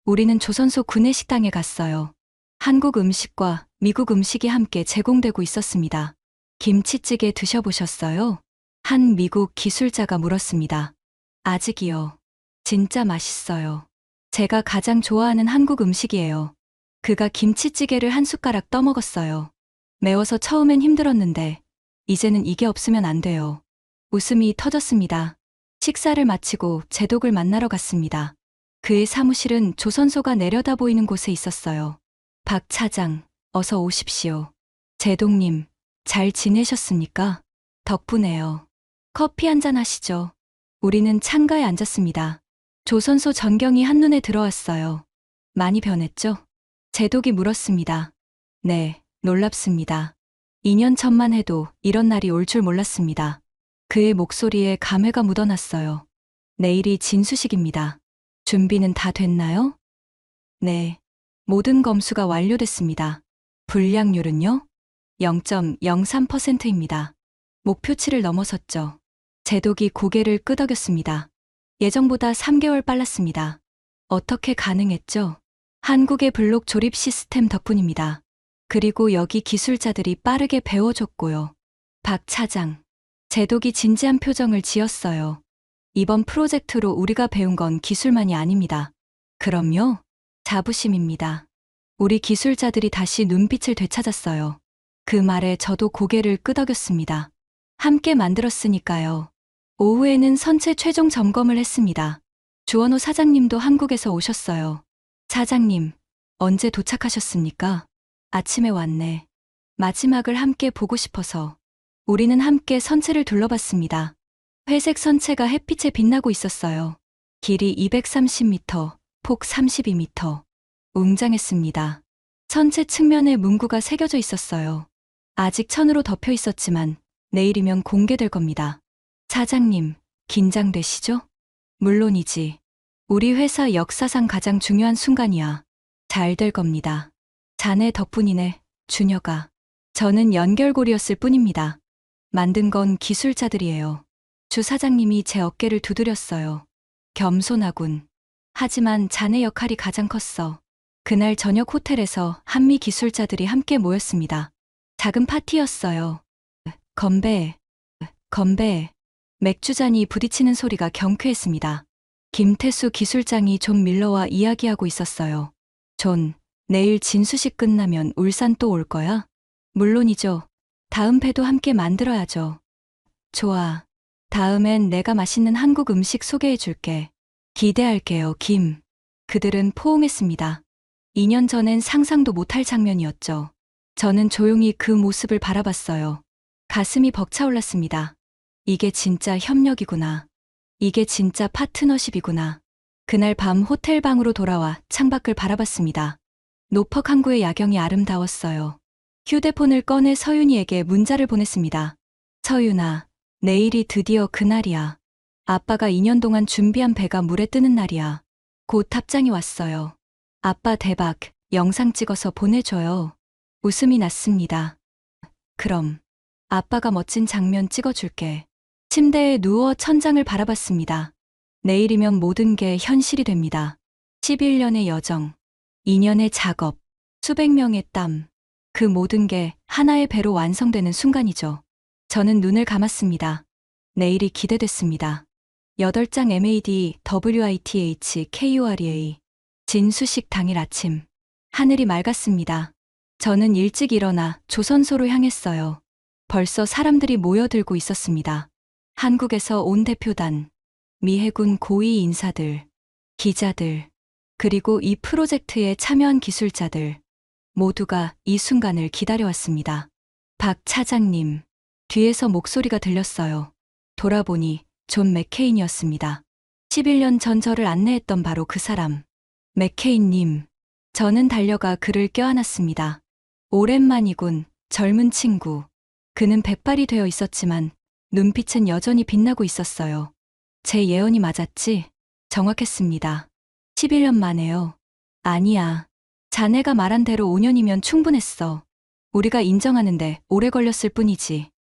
우리는 조선소 구내식당에 갔어요. 한국 음식과 미국 음식이 함께 제공되고 있었습니다. 김치찌개 드셔보셨어요? 한 미국 기술자가 물었습니다. 아직이요. 진짜 맛있어요. 제가 가장 좋아하는 한국 음식이에요. 그가 김치찌개를 한 숟가락 떠먹었어요. 매워서 처음엔 힘들었는데 이제는 이게 없으면 안 돼요. 웃음이 터졌습니다. 식사를 마치고 제독을 만나러 갔습니다. 그의 사무실은 조선소가 내려다 보이는 곳에 있었어요. 박 차장, 어서 오십시오. 제독님, 잘 지내셨습니까? 덕분에요. 커피 한잔 하시죠. 우리는 창가에 앉았습니다. 조선소 전경이 한눈에 들어왔어요. 많이 변했죠? 제독이 물었습니다. 네, 놀랍습니다. 2년 전만 해도 이런 날이 올 줄 몰랐습니다. 그의 목소리에 감회가 묻어났어요. 내일이 진수식입니다. 준비는 다 됐나요? 네, 모든 검수가 완료됐습니다. 불량률은요? 0.03%입니다. 목표치를 넘어섰죠. 제독이 고개를 끄덕였습니다. 예정보다 3개월 빨랐습니다. 어떻게 가능했죠? 한국의 블록 조립 시스템 덕분입니다. 그리고 여기 기술자들이 빠르게 배워줬고요. 박 차장, 제독이 진지한 표정을 지었어요. 이번 프로젝트로 우리가 배운 건 기술만이 아닙니다. 그럼요, 자부심입니다. 우리 기술자들이 다시 눈빛을 되찾았어요. 그 말에 저도 고개를 끄덕였습니다. 함께 만들었으니까요. 오후에는 선체 최종 점검을 했습니다. 주원호 사장님도 한국에서 오셨어요. 사장님, 언제 도착하셨습니까? 아침에 왔네. 마지막을 함께 보고 싶어서. 우리는 함께 선체를 둘러봤습니다. 회색 선체가 햇빛에 빛나고 있었어요. 길이 230m, 폭 32m. 웅장했습니다. 선체 측면에 문구가 새겨져 있었어요. 아직 천으로 덮여 있었지만 내일이면 공개될 겁니다. 사장님, 긴장되시죠? 물론이지. 우리 회사 역사상 가장 중요한 순간이야. 잘 될 겁니다. 자네 덕분이네, 준혁아. 저는 연결고리였을 뿐입니다. 만든 건 기술자들이에요. 주 사장님이 제 어깨를 두드렸어요. 겸손하군. 하지만 자네 역할이 가장 컸어. 그날 저녁 호텔에서 한미 기술자들이 함께 모였습니다. 작은 파티였어요. 건배, 건배. 맥주잔이 부딪히는 소리가 경쾌했습니다. 김태수 기술장이 존 밀러와 이야기하고 있었어요. 존, 내일 진수식 끝나면 울산 또 올 거야? 물론이죠. 다음 회도 함께 만들어야죠. 좋아. 다음엔 내가 맛있는 한국 음식 소개해 줄게. 기대할게요, 김. 그들은 포옹했습니다. 2년 전엔 상상도 못할 장면이었죠. 저는 조용히 그 모습을 바라봤어요. 가슴이 벅차올랐습니다. 이게 진짜 협력이구나. 이게 진짜 파트너십이구나. 그날 밤 호텔 방으로 돌아와 창밖을 바라봤습니다. 노퍽 항구의 야경이 아름다웠어요. 휴대폰을 꺼내 서윤이에게 문자를 보냈습니다. 서윤아, 내일이 드디어 그날이야. 아빠가 2년 동안 준비한 배가 물에 뜨는 날이야. 곧 탑장이 왔어요. 아빠 대박, 영상 찍어서 보내줘요. 웃음이 났습니다. 그럼, 아빠가 멋진 장면 찍어줄게. 침대에 누워 천장을 바라봤습니다. 내일이면 모든 게 현실이 됩니다. 11년의 여정, 2년의 작업, 수백 명의 땀, 그 모든 게 하나의 배로 완성되는 순간이죠. 저는 눈을 감았습니다. 내일이 기대됐습니다. 8장 MAD, WITH, KUREA. 진수식 당일 아침. 하늘이 맑았습니다. 저는 일찍 일어나 조선소로 향했어요. 벌써 사람들이 모여들고 있었습니다. 한국에서 온 대표단, 미 해군 고위 인사들, 기자들, 그리고 이 프로젝트에 참여한 기술자들, 모두가 이 순간을 기다려왔습니다. 박 차장님, 뒤에서 목소리가 들렸어요. 돌아보니 존 맥케인이었습니다. 11년 전 저를 안내했던 바로 그 사람. 맥케인님, 저는 달려가 그를 껴안았습니다. 오랜만이군, 젊은 친구. 그는 백발이 되어 있었지만 눈빛은 여전히 빛나고 있었어요. 제 예언이 맞았지? 정확했습니다. 11년 만에요. 아니야. 자네가 말한 대로 5년이면 충분했어. 우리가 인정하는데 오래 걸렸을 뿐이지.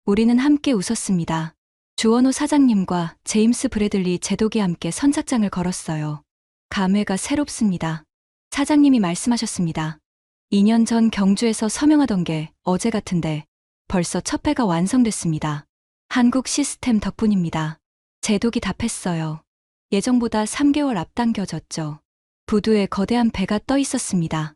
우리는 함께 웃었습니다. 주원호 사장님과 제임스 브래들리 제독이 함께 선착장을 걸었어요. 감회가 새롭습니다. 사장님이 말씀하셨습니다. 2년 전 경주에서 서명하던 게 어제 같은데 벌써 첫 회가 완성됐습니다. 한국 시스템 덕분입니다. 제독이 답했어요. 예정보다 3개월 앞당겨졌죠. 부두에 거대한 배가 떠 있었습니다.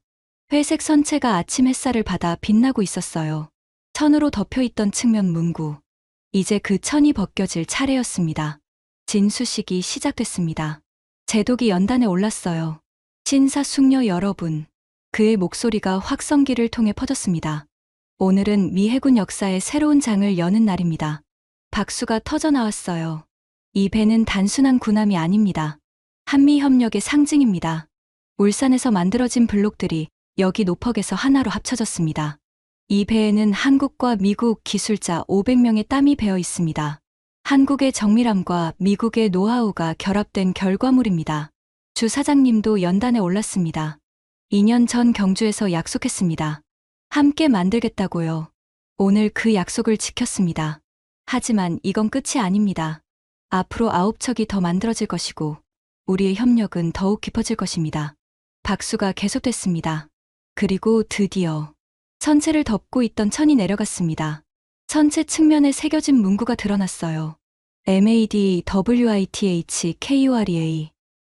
회색 선체가 아침 햇살을 받아 빛나고 있었어요. 천으로 덮여있던 측면 문구. 이제 그 천이 벗겨질 차례였습니다. 진수식이 시작됐습니다. 제독이 연단에 올랐어요. 신사숙녀 여러분. 그의 목소리가 확성기를 통해 퍼졌습니다. 오늘은 미 해군 역사의 새로운 장을 여는 날입니다. 박수가 터져나왔어요. 이 배는 단순한 군함이 아닙니다. 한미협력의 상징입니다. 울산에서 만들어진 블록들이 여기 노퍽에서 하나로 합쳐졌습니다. 이 배에는 한국과 미국 기술자 500명의 땀이 배어 있습니다. 한국의 정밀함과 미국의 노하우가 결합된 결과물입니다. 주 사장님도 연단에 올랐습니다. 2년 전 경주에서 약속했습니다. 함께 만들겠다고요. 오늘 그 약속을 지켰습니다. 하지만 이건 끝이 아닙니다. 앞으로 9척이 더 만들어질 것이고 우리의 협력은 더욱 깊어질 것입니다. 박수가 계속됐습니다. 그리고 드디어 선체를 덮고 있던 천이 내려갔습니다. 선체 측면에 새겨진 문구가 드러났어요. MADWITHKUREA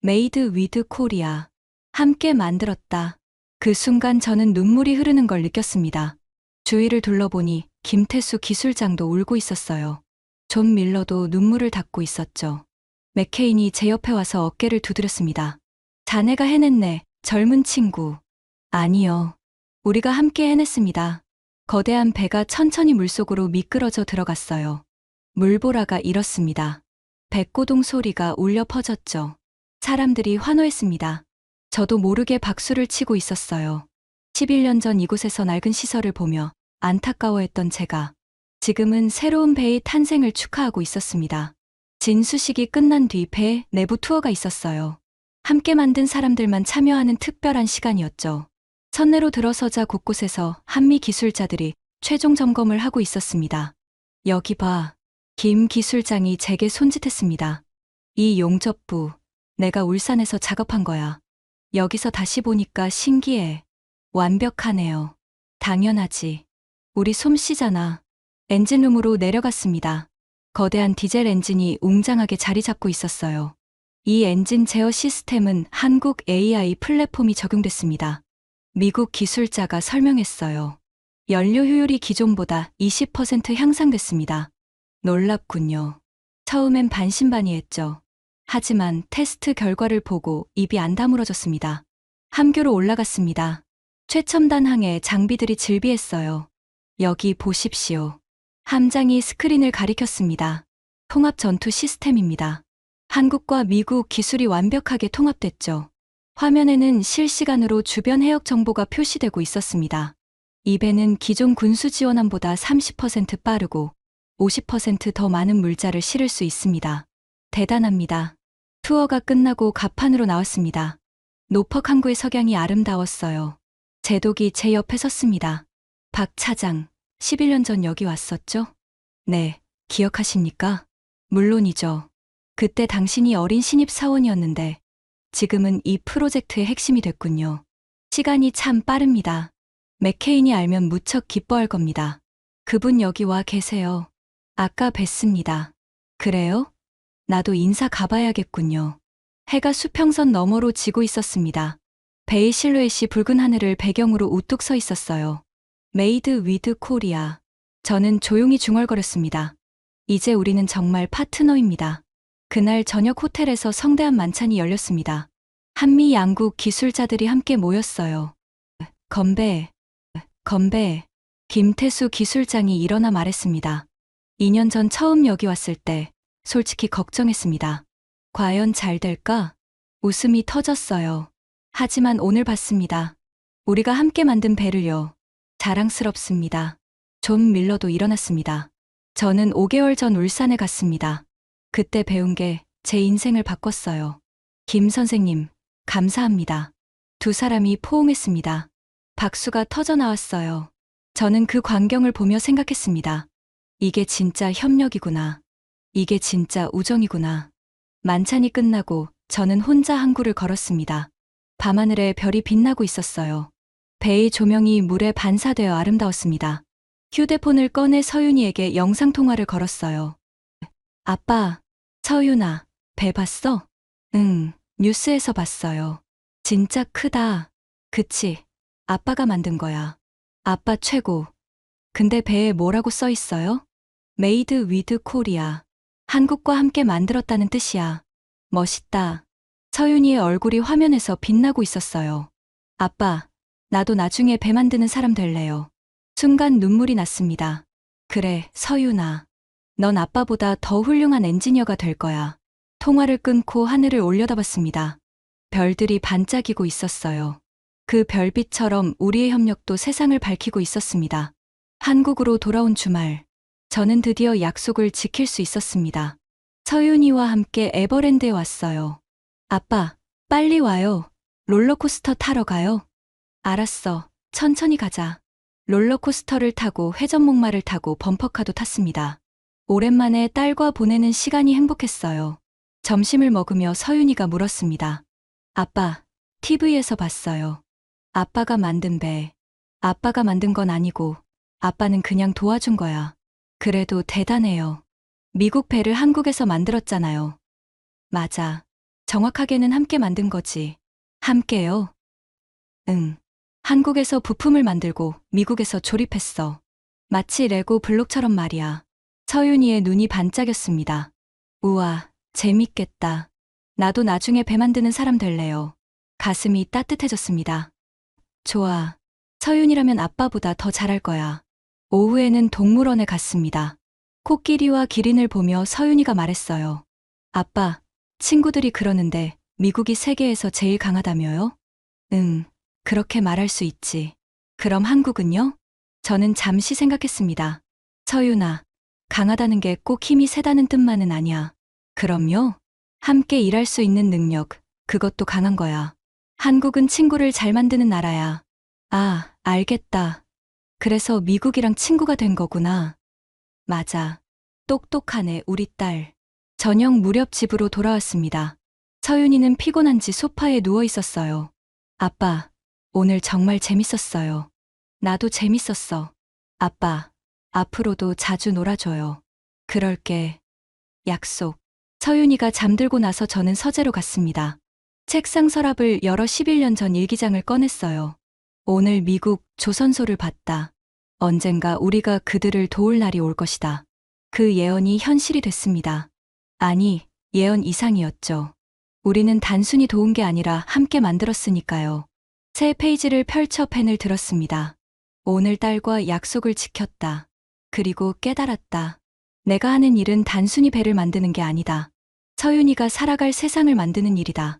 Made with Korea. 함께 만들었다. 그 순간 저는 눈물이 흐르는 걸 느꼈습니다. 주위를 둘러보니 김태수 기술장도 울고 있었어요. 존 밀러도 눈물을 닦고 있었죠. 맥케인이 제 옆에 와서 어깨를 두드렸습니다. 자네가 해냈네, 젊은 친구. 아니요. 우리가 함께 해냈습니다. 거대한 배가 천천히 물속으로 미끄러져 들어갔어요. 물보라가 일었습니다. 백고동 소리가 울려 퍼졌죠. 사람들이 환호했습니다. 저도 모르게 박수를 치고 있었어요. 11년 전 이곳에서 낡은 시설을 보며 안타까워했던 제가 지금은 새로운 배의 탄생을 축하하고 있었습니다. 진수식이 끝난 뒤 배 내부 투어가 있었어요. 함께 만든 사람들만 참여하는 특별한 시간이었죠. 선내로 들어서자 곳곳에서 한미 기술자들이 최종 점검을 하고 있었습니다. 여기 봐. 김 기술장이 제게 손짓했습니다. 이 용접부, 내가 울산에서 작업한 거야. 여기서 다시 보니까 신기해. 완벽하네요. 당연하지. 우리 솜씨잖아. 엔진룸으로 내려갔습니다. 거대한 디젤 엔진이 웅장하게 자리 잡고 있었어요. 이 엔진 제어 시스템은 한국 AI 플랫폼이 적용됐습니다. 미국 기술자가 설명했어요. 연료 효율이 기존보다 20% 향상됐습니다. 놀랍군요. 처음엔 반신반의했죠. 하지만 테스트 결과를 보고 입이 안 다물어졌습니다. 함교로 올라갔습니다. 최첨단 항해 장비들이 즐비했어요. 여기 보십시오. 함장이 스크린을 가리켰습니다. 통합 전투 시스템입니다. 한국과 미국 기술이 완벽하게 통합됐죠. 화면에는 실시간으로 주변 해역 정보가 표시되고 있었습니다. 이 배는 기존 군수 지원함보다 30% 빠르고 50% 더 많은 물자를 실을 수 있습니다. 대단합니다. 투어가 끝나고 갑판으로 나왔습니다. 노퍽 항구의 석양이 아름다웠어요. 제독이 제 옆에 섰습니다. 박 차장, 11년 전 여기 왔었죠? 네, 기억하십니까? 물론이죠. 그때 당신이 어린 신입 사원이었는데 지금은 이 프로젝트의 핵심이 됐군요. 시간이 참 빠릅니다. 맥케인이 알면 무척 기뻐할 겁니다. 그분 여기 와 계세요. 아까 뵀습니다. 그래요? 나도 인사 가봐야겠군요. 해가 수평선 너머로 지고 있었습니다. 배의 실루엣이 붉은 하늘을 배경으로 우뚝 서 있었어요. 메이드 위드 코리아. 저는 조용히 중얼거렸습니다. 이제 우리는 정말 파트너입니다. 그날 저녁 호텔에서 성대한 만찬이 열렸습니다. 한미 양국 기술자들이 함께 모였어요. 건배, 건배. 김태수 기술장이 일어나 말했습니다. 2년 전 처음 여기 왔을 때 솔직히 걱정했습니다. 과연 잘 될까? 웃음이 터졌어요. 하지만 오늘 봤습니다. 우리가 함께 만든 배를요. 자랑스럽습니다. 존 밀러도 일어났습니다. 저는 5개월 전 울산에 갔습니다. 그때 배운 게 제 인생을 바꿨어요. 김 선생님, 감사합니다. 두 사람이 포옹했습니다. 박수가 터져 나왔어요. 저는 그 광경을 보며 생각했습니다. 이게 진짜 협력이구나. 이게 진짜 우정이구나. 만찬이 끝나고 저는 혼자 항구를 걸었습니다. 밤하늘에 별이 빛나고 있었어요. 배의 조명이 물에 반사되어 아름다웠습니다. 휴대폰을 꺼내 서윤이에게 영상통화를 걸었어요. 아빠, 서윤아, 배 봤어? 응, 뉴스에서 봤어요. 진짜 크다. 그치? 아빠가 만든 거야. 아빠 최고. 근데 배에 뭐라고 써 있어요? 메이드 위드 코리아. 한국과 함께 만들었다는 뜻이야. 멋있다. 서윤이의 얼굴이 화면에서 빛나고 있었어요. 아빠, 나도 나중에 배 만드는 사람 될래요. 순간 눈물이 났습니다. 그래, 서윤아. 넌 아빠보다 더 훌륭한 엔지니어가 될 거야. 통화를 끊고 하늘을 올려다봤습니다. 별들이 반짝이고 있었어요. 그 별빛처럼 우리의 협력도 세상을 밝히고 있었습니다. 한국으로 돌아온 주말, 저는 드디어 약속을 지킬 수 있었습니다. 서윤이와 함께 에버랜드에 왔어요. 아빠, 빨리 와요. 롤러코스터 타러 가요. 알았어, 천천히 가자. 롤러코스터를 타고 회전목마를 타고 범퍼카도 탔습니다. 오랜만에 딸과 보내는 시간이 행복했어요. 점심을 먹으며 서윤이가 물었습니다. 아빠, TV에서 봤어요. 아빠가 만든 배. 아빠가 만든 건 아니고 아빠는 그냥 도와준 거야. 그래도 대단해요. 미국 배를 한국에서 만들었잖아요. 맞아. 정확하게는 함께 만든 거지. 함께요? 응. 한국에서 부품을 만들고 미국에서 조립했어. 마치 레고 블록처럼 말이야. 서윤이의 눈이 반짝였습니다. 우와, 재밌겠다. 나도 나중에 배 만드는 사람 될래요. 가슴이 따뜻해졌습니다. 좋아. 서윤이라면 아빠보다 더 잘할 거야. 오후에는 동물원에 갔습니다. 코끼리와 기린을 보며 서윤이가 말했어요. 아빠, 친구들이 그러는데 미국이 세계에서 제일 강하다며요? 응, 그렇게 말할 수 있지. 그럼 한국은요? 저는 잠시 생각했습니다. 서윤아, 강하다는 게 꼭 힘이 세다는 뜻만은 아니야. 그럼요. 함께 일할 수 있는 능력, 그것도 강한 거야. 한국은 친구를 잘 만드는 나라야. 아, 알겠다. 그래서 미국이랑 친구가 된 거구나. 맞아. 똑똑하네, 우리 딸. 저녁 무렵 집으로 돌아왔습니다. 서윤이는 피곤한지 소파에 누워 있었어요. 아빠, 오늘 정말 재밌었어요. 나도 재밌었어. 아빠, 앞으로도 자주 놀아줘요. 그럴게. 약속. 서윤이가 잠들고 나서 저는 서재로 갔습니다. 책상 서랍을 열어 11년 전 일기장을 꺼냈어요. 오늘 미국 조선소를 봤다. 언젠가 우리가 그들을 도울 날이 올 것이다. 그 예언이 현실이 됐습니다. 아니, 예언 이상이었죠. 우리는 단순히 도운 게 아니라 함께 만들었으니까요. 새 페이지를 펼쳐 펜을 들었습니다. 오늘 딸과 약속을 지켰다. 그리고 깨달았다. 내가 하는 일은 단순히 배를 만드는 게 아니다. 서윤이가 살아갈 세상을 만드는 일이다.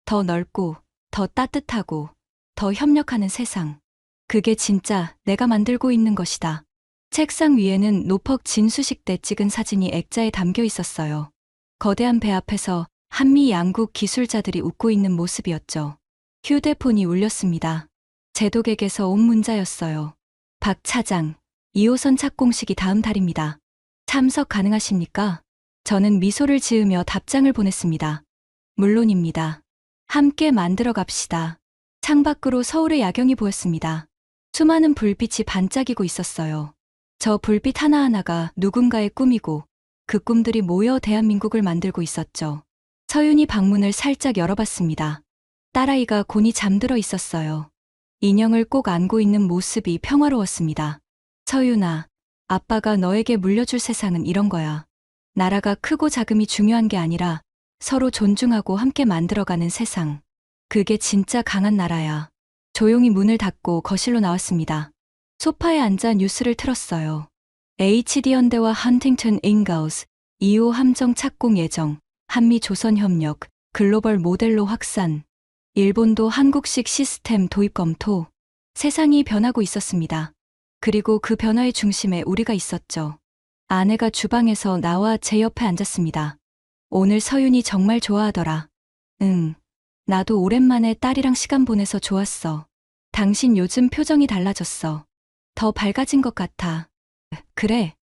더 넓고, 더 따뜻하고, 더 협력하는 세상. 그게 진짜 내가 만들고 있는 것이다. 책상 위에는 노퍽 진수식 때 찍은 사진이 액자에 담겨 있었어요. 거대한 배 앞에서 한미 양국 기술자들이 웃고 있는 모습이었죠. 휴대폰이 울렸습니다. 제독에게서 온 문자였어요. 박 차장, 2호선 착공식이 다음 달입니다. 참석 가능하십니까? 저는 미소를 지으며 답장을 보냈습니다. 물론입니다. 함께 만들어 갑시다. 창밖으로 서울의 야경이 보였습니다. 수많은 불빛이 반짝이고 있었어요. 저 불빛 하나하나가 누군가의 꿈이고 그 꿈들이 모여 대한민국을 만들고 있었죠. 서윤이 방문을 살짝 열어봤습니다. 딸아이가 곤히 잠들어 있었어요. 인형을 꼭 안고 있는 모습이 평화로웠습니다. 서윤아, 아빠가 너에게 물려줄 세상은 이런 거야. 나라가 크고 작음이 중요한 게 아니라 서로 존중하고 함께 만들어가는 세상. 그게 진짜 강한 나라야. 조용히 문을 닫고 거실로 나왔습니다. 소파에 앉아 뉴스를 틀었어요. HD 현대와 헌팅턴 인가우스 2호 함정 착공 예정, 한미 조선 협력, 글로벌 모델로 확산. 일본도 한국식 시스템 도입 검토. 세상이 변하고 있었습니다. 그리고 그 변화의 중심에 우리가 있었죠. 아내가 주방에서 나와 제 옆에 앉았습니다. 오늘 서윤이 정말 좋아하더라. 응. 나도 오랜만에 딸이랑 시간 보내서 좋았어. 당신 요즘 표정이 달라졌어. 더 밝아진 것 같아. 그래?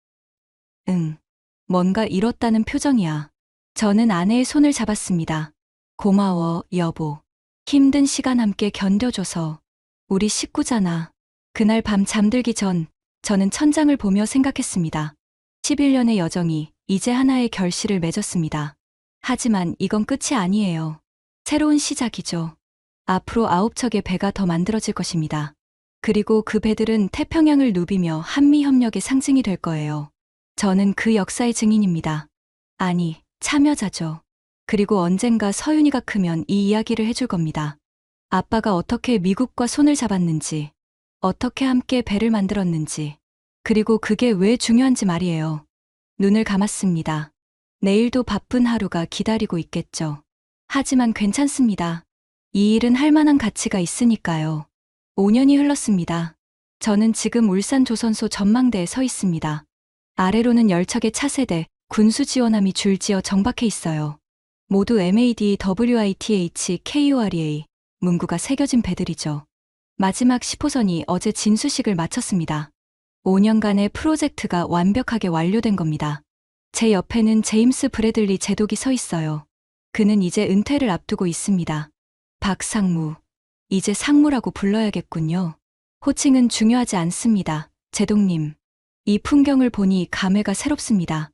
응. 뭔가 잃었다는 표정이야. 저는 아내의 손을 잡았습니다. 고마워, 여보. 힘든 시간 함께 견뎌줘서. 우리 식구잖아. 그날 밤 잠들기 전 저는 천장을 보며 생각했습니다. 11년의 여정이 이제 하나의 결실을 맺었습니다. 하지만 이건 끝이 아니에요. 새로운 시작이죠. 앞으로 9척의 배가 더 만들어질 것입니다. 그리고 그 배들은 태평양을 누비며 한미협력의 상징이 될 거예요. 저는 그 역사의 증인입니다. 아니, 참여자죠. 그리고 언젠가 서윤이가 크면 이 이야기를 해줄 겁니다. 아빠가 어떻게 미국과 손을 잡았는지, 어떻게 함께 배를 만들었는지, 그리고 그게 왜 중요한지 말이에요. 눈을 감았습니다. 내일도 바쁜 하루가 기다리고 있겠죠. 하지만 괜찮습니다. 이 일은 할 만한 가치가 있으니까요. 5년이 흘렀습니다. 저는 지금 울산 조선소 전망대에 서 있습니다. 아래로는 10척의 차세대, 군수 지원함이 줄지어 정박해 있어요. 모두 MAD, WITH, KOREA, 문구가 새겨진 배들이죠. 마지막 10호선이 어제 진수식을 마쳤습니다. 5년간의 프로젝트가 완벽하게 완료된 겁니다. 제 옆에는 제임스 브래들리 제독이 서 있어요. 그는 이제 은퇴를 앞두고 있습니다. 박상무, 이제 상무라고 불러야겠군요. 호칭은 중요하지 않습니다. 제동님. 이 풍경을 보니 감회가 새롭습니다.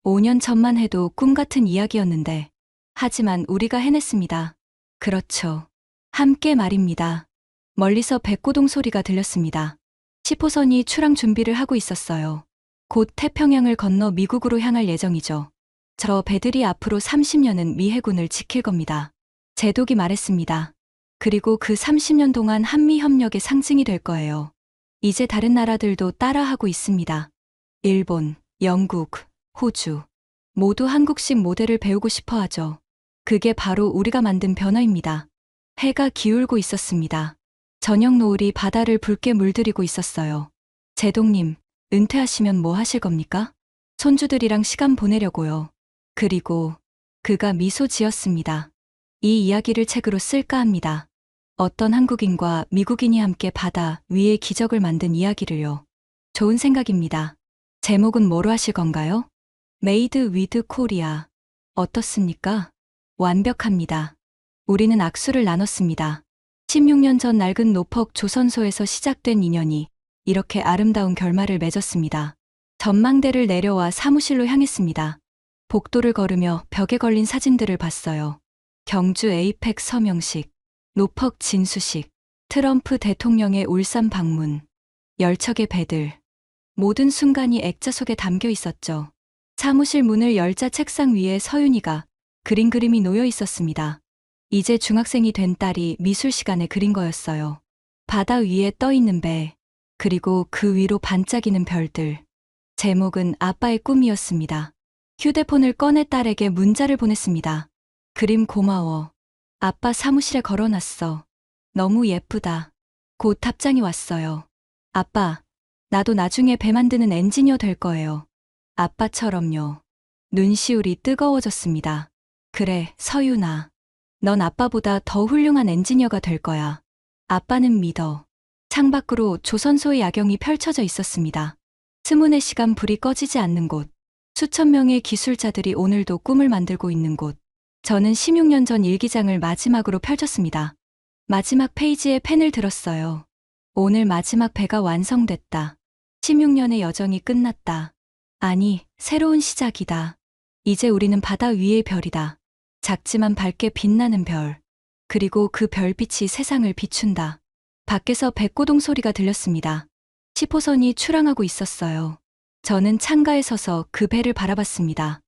5년 전만 해도 꿈 같은 이야기였는데. 하지만 우리가 해냈습니다. 그렇죠. 함께 말입니다. 멀리서 백고동 소리가 들렸습니다. 10호선이 출항 준비를 하고 있었어요. 곧 태평양을 건너 미국으로 향할 예정이죠. 저 배들이 앞으로 30년은 미 해군을 지킬 겁니다. 제독이 말했습니다. 그리고 그 30년 동안 한미 협력의 상징이 될 거예요. 이제 다른 나라들도 따라하고 있습니다. 일본, 영국, 호주. 모두 한국식 모델을 배우고 싶어 하죠. 그게 바로 우리가 만든 변화입니다. 해가 기울고 있었습니다. 저녁 노을이 바다를 붉게 물들이고 있었어요. 제동님, 은퇴하시면 뭐 하실 겁니까? 손주들이랑 시간 보내려고요. 그리고 그가 미소 지었습니다. 이 이야기를 책으로 쓸까 합니다. 어떤 한국인과 미국인이 함께 바다 위에 기적을 만든 이야기를요. 좋은 생각입니다. 제목은 뭐로 하실 건가요? 메이드 위드 코리아. 어떻습니까? 완벽합니다. 우리는 악수를 나눴습니다. 16년 전 낡은 노퍽 조선소에서 시작된 인연이 이렇게 아름다운 결말을 맺었습니다. 전망대를 내려와 사무실로 향했습니다. 복도를 걸으며 벽에 걸린 사진들을 봤어요. 경주 에이펙 서명식, 노퍽 진수식, 트럼프 대통령의 울산 방문, 열척의 배들. 모든 순간이 액자 속에 담겨 있었죠. 사무실 문을 열자 책상 위에 서윤이가 그린 그림이 놓여 있었습니다. 이제 중학생이 된 딸이 미술 시간에 그린 거였어요. 바다 위에 떠 있는 배, 그리고 그 위로 반짝이는 별들. 제목은 아빠의 꿈이었습니다. 휴대폰을 꺼내 딸에게 문자를 보냈습니다. 그림 고마워. 아빠 사무실에 걸어놨어. 너무 예쁘다. 곧 답장이 왔어요. 아빠, 나도 나중에 배 만드는 엔지니어 될 거예요. 아빠처럼요. 눈시울이 뜨거워졌습니다. 그래, 서윤아. 넌 아빠보다 더 훌륭한 엔지니어가 될 거야. 아빠는 믿어. 창밖으로 조선소의 야경이 펼쳐져 있었습니다. 스문의 시간 불이 꺼지지 않는 곳. 수천 명의 기술자들이 오늘도 꿈을 만들고 있는 곳. 저는 16년 전 일기장을 마지막으로 펼쳤습니다. 마지막 페이지에 펜을 들었어요. 오늘 마지막 배가 완성됐다. 16년의 여정이 끝났다. 아니, 새로운 시작이다. 이제 우리는 바다 위의 별이다. 작지만 밝게 빛나는 별. 그리고 그 별빛이 세상을 비춘다. 밖에서 백고동 소리가 들렸습니다. 10호선이 출항하고 있었어요. 저는 창가에 서서 그 배를 바라봤습니다.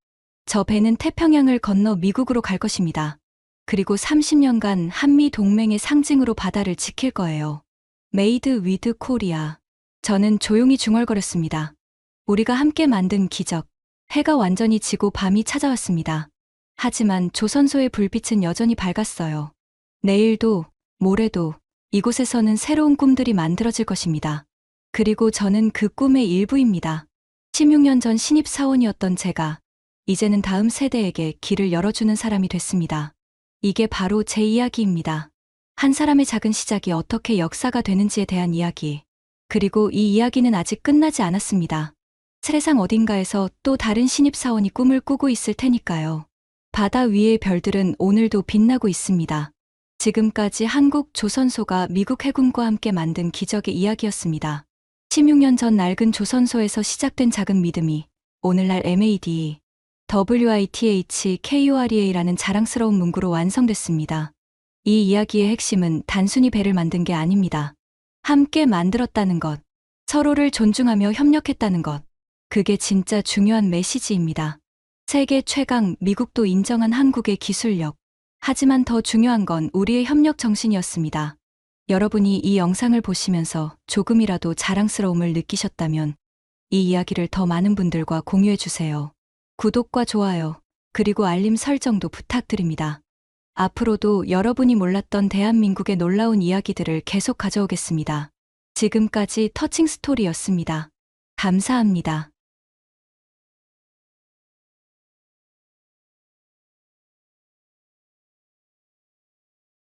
저 배는 태평양을 건너 미국으로 갈 것입니다. 그리고 30년간 한미 동맹의 상징으로 바다를 지킬 거예요. 메이드 위드 코리아. 저는 조용히 중얼거렸습니다. 우리가 함께 만든 기적. 해가 완전히 지고 밤이 찾아왔습니다. 하지만 조선소의 불빛은 여전히 밝았어요. 내일도, 모레도 이곳에서는 새로운 꿈들이 만들어질 것입니다. 그리고 저는 그 꿈의 일부입니다. 16년 전 신입사원이었던 제가 이제는 다음 세대에게 길을 열어주는 사람이 됐습니다. 이게 바로 제 이야기입니다. 한 사람의 작은 시작이 어떻게 역사가 되는지에 대한 이야기. 그리고 이 이야기는 아직 끝나지 않았습니다. 세상 어딘가에서 또 다른 신입사원이 꿈을 꾸고 있을 테니까요. 바다 위의 별들은 오늘도 빛나고 있습니다. 지금까지 한국 조선소가 미국 해군과 함께 만든 기적의 이야기였습니다. 16년 전 낡은 조선소에서 시작된 작은 믿음이 오늘날 MAD, WITH, KUREA라는 자랑스러운 문구로 완성됐습니다. 이 이야기의 핵심은 단순히 배를 만든 게 아닙니다. 함께 만들었다는 것, 서로를 존중하며 협력했다는 것. 그게 진짜 중요한 메시지입니다. 세계 최강, 미국도 인정한 한국의 기술력. 하지만 더 중요한 건 우리의 협력 정신이었습니다. 여러분이 이 영상을 보시면서 조금이라도 자랑스러움을 느끼셨다면 이 이야기를 더 많은 분들과 공유해 주세요. 구독과 좋아요, 그리고 알림 설정도 부탁드립니다. 앞으로도 여러분이 몰랐던 대한민국의 놀라운 이야기들을 계속 가져오겠습니다. 지금까지 터칭 스토리였습니다. 감사합니다.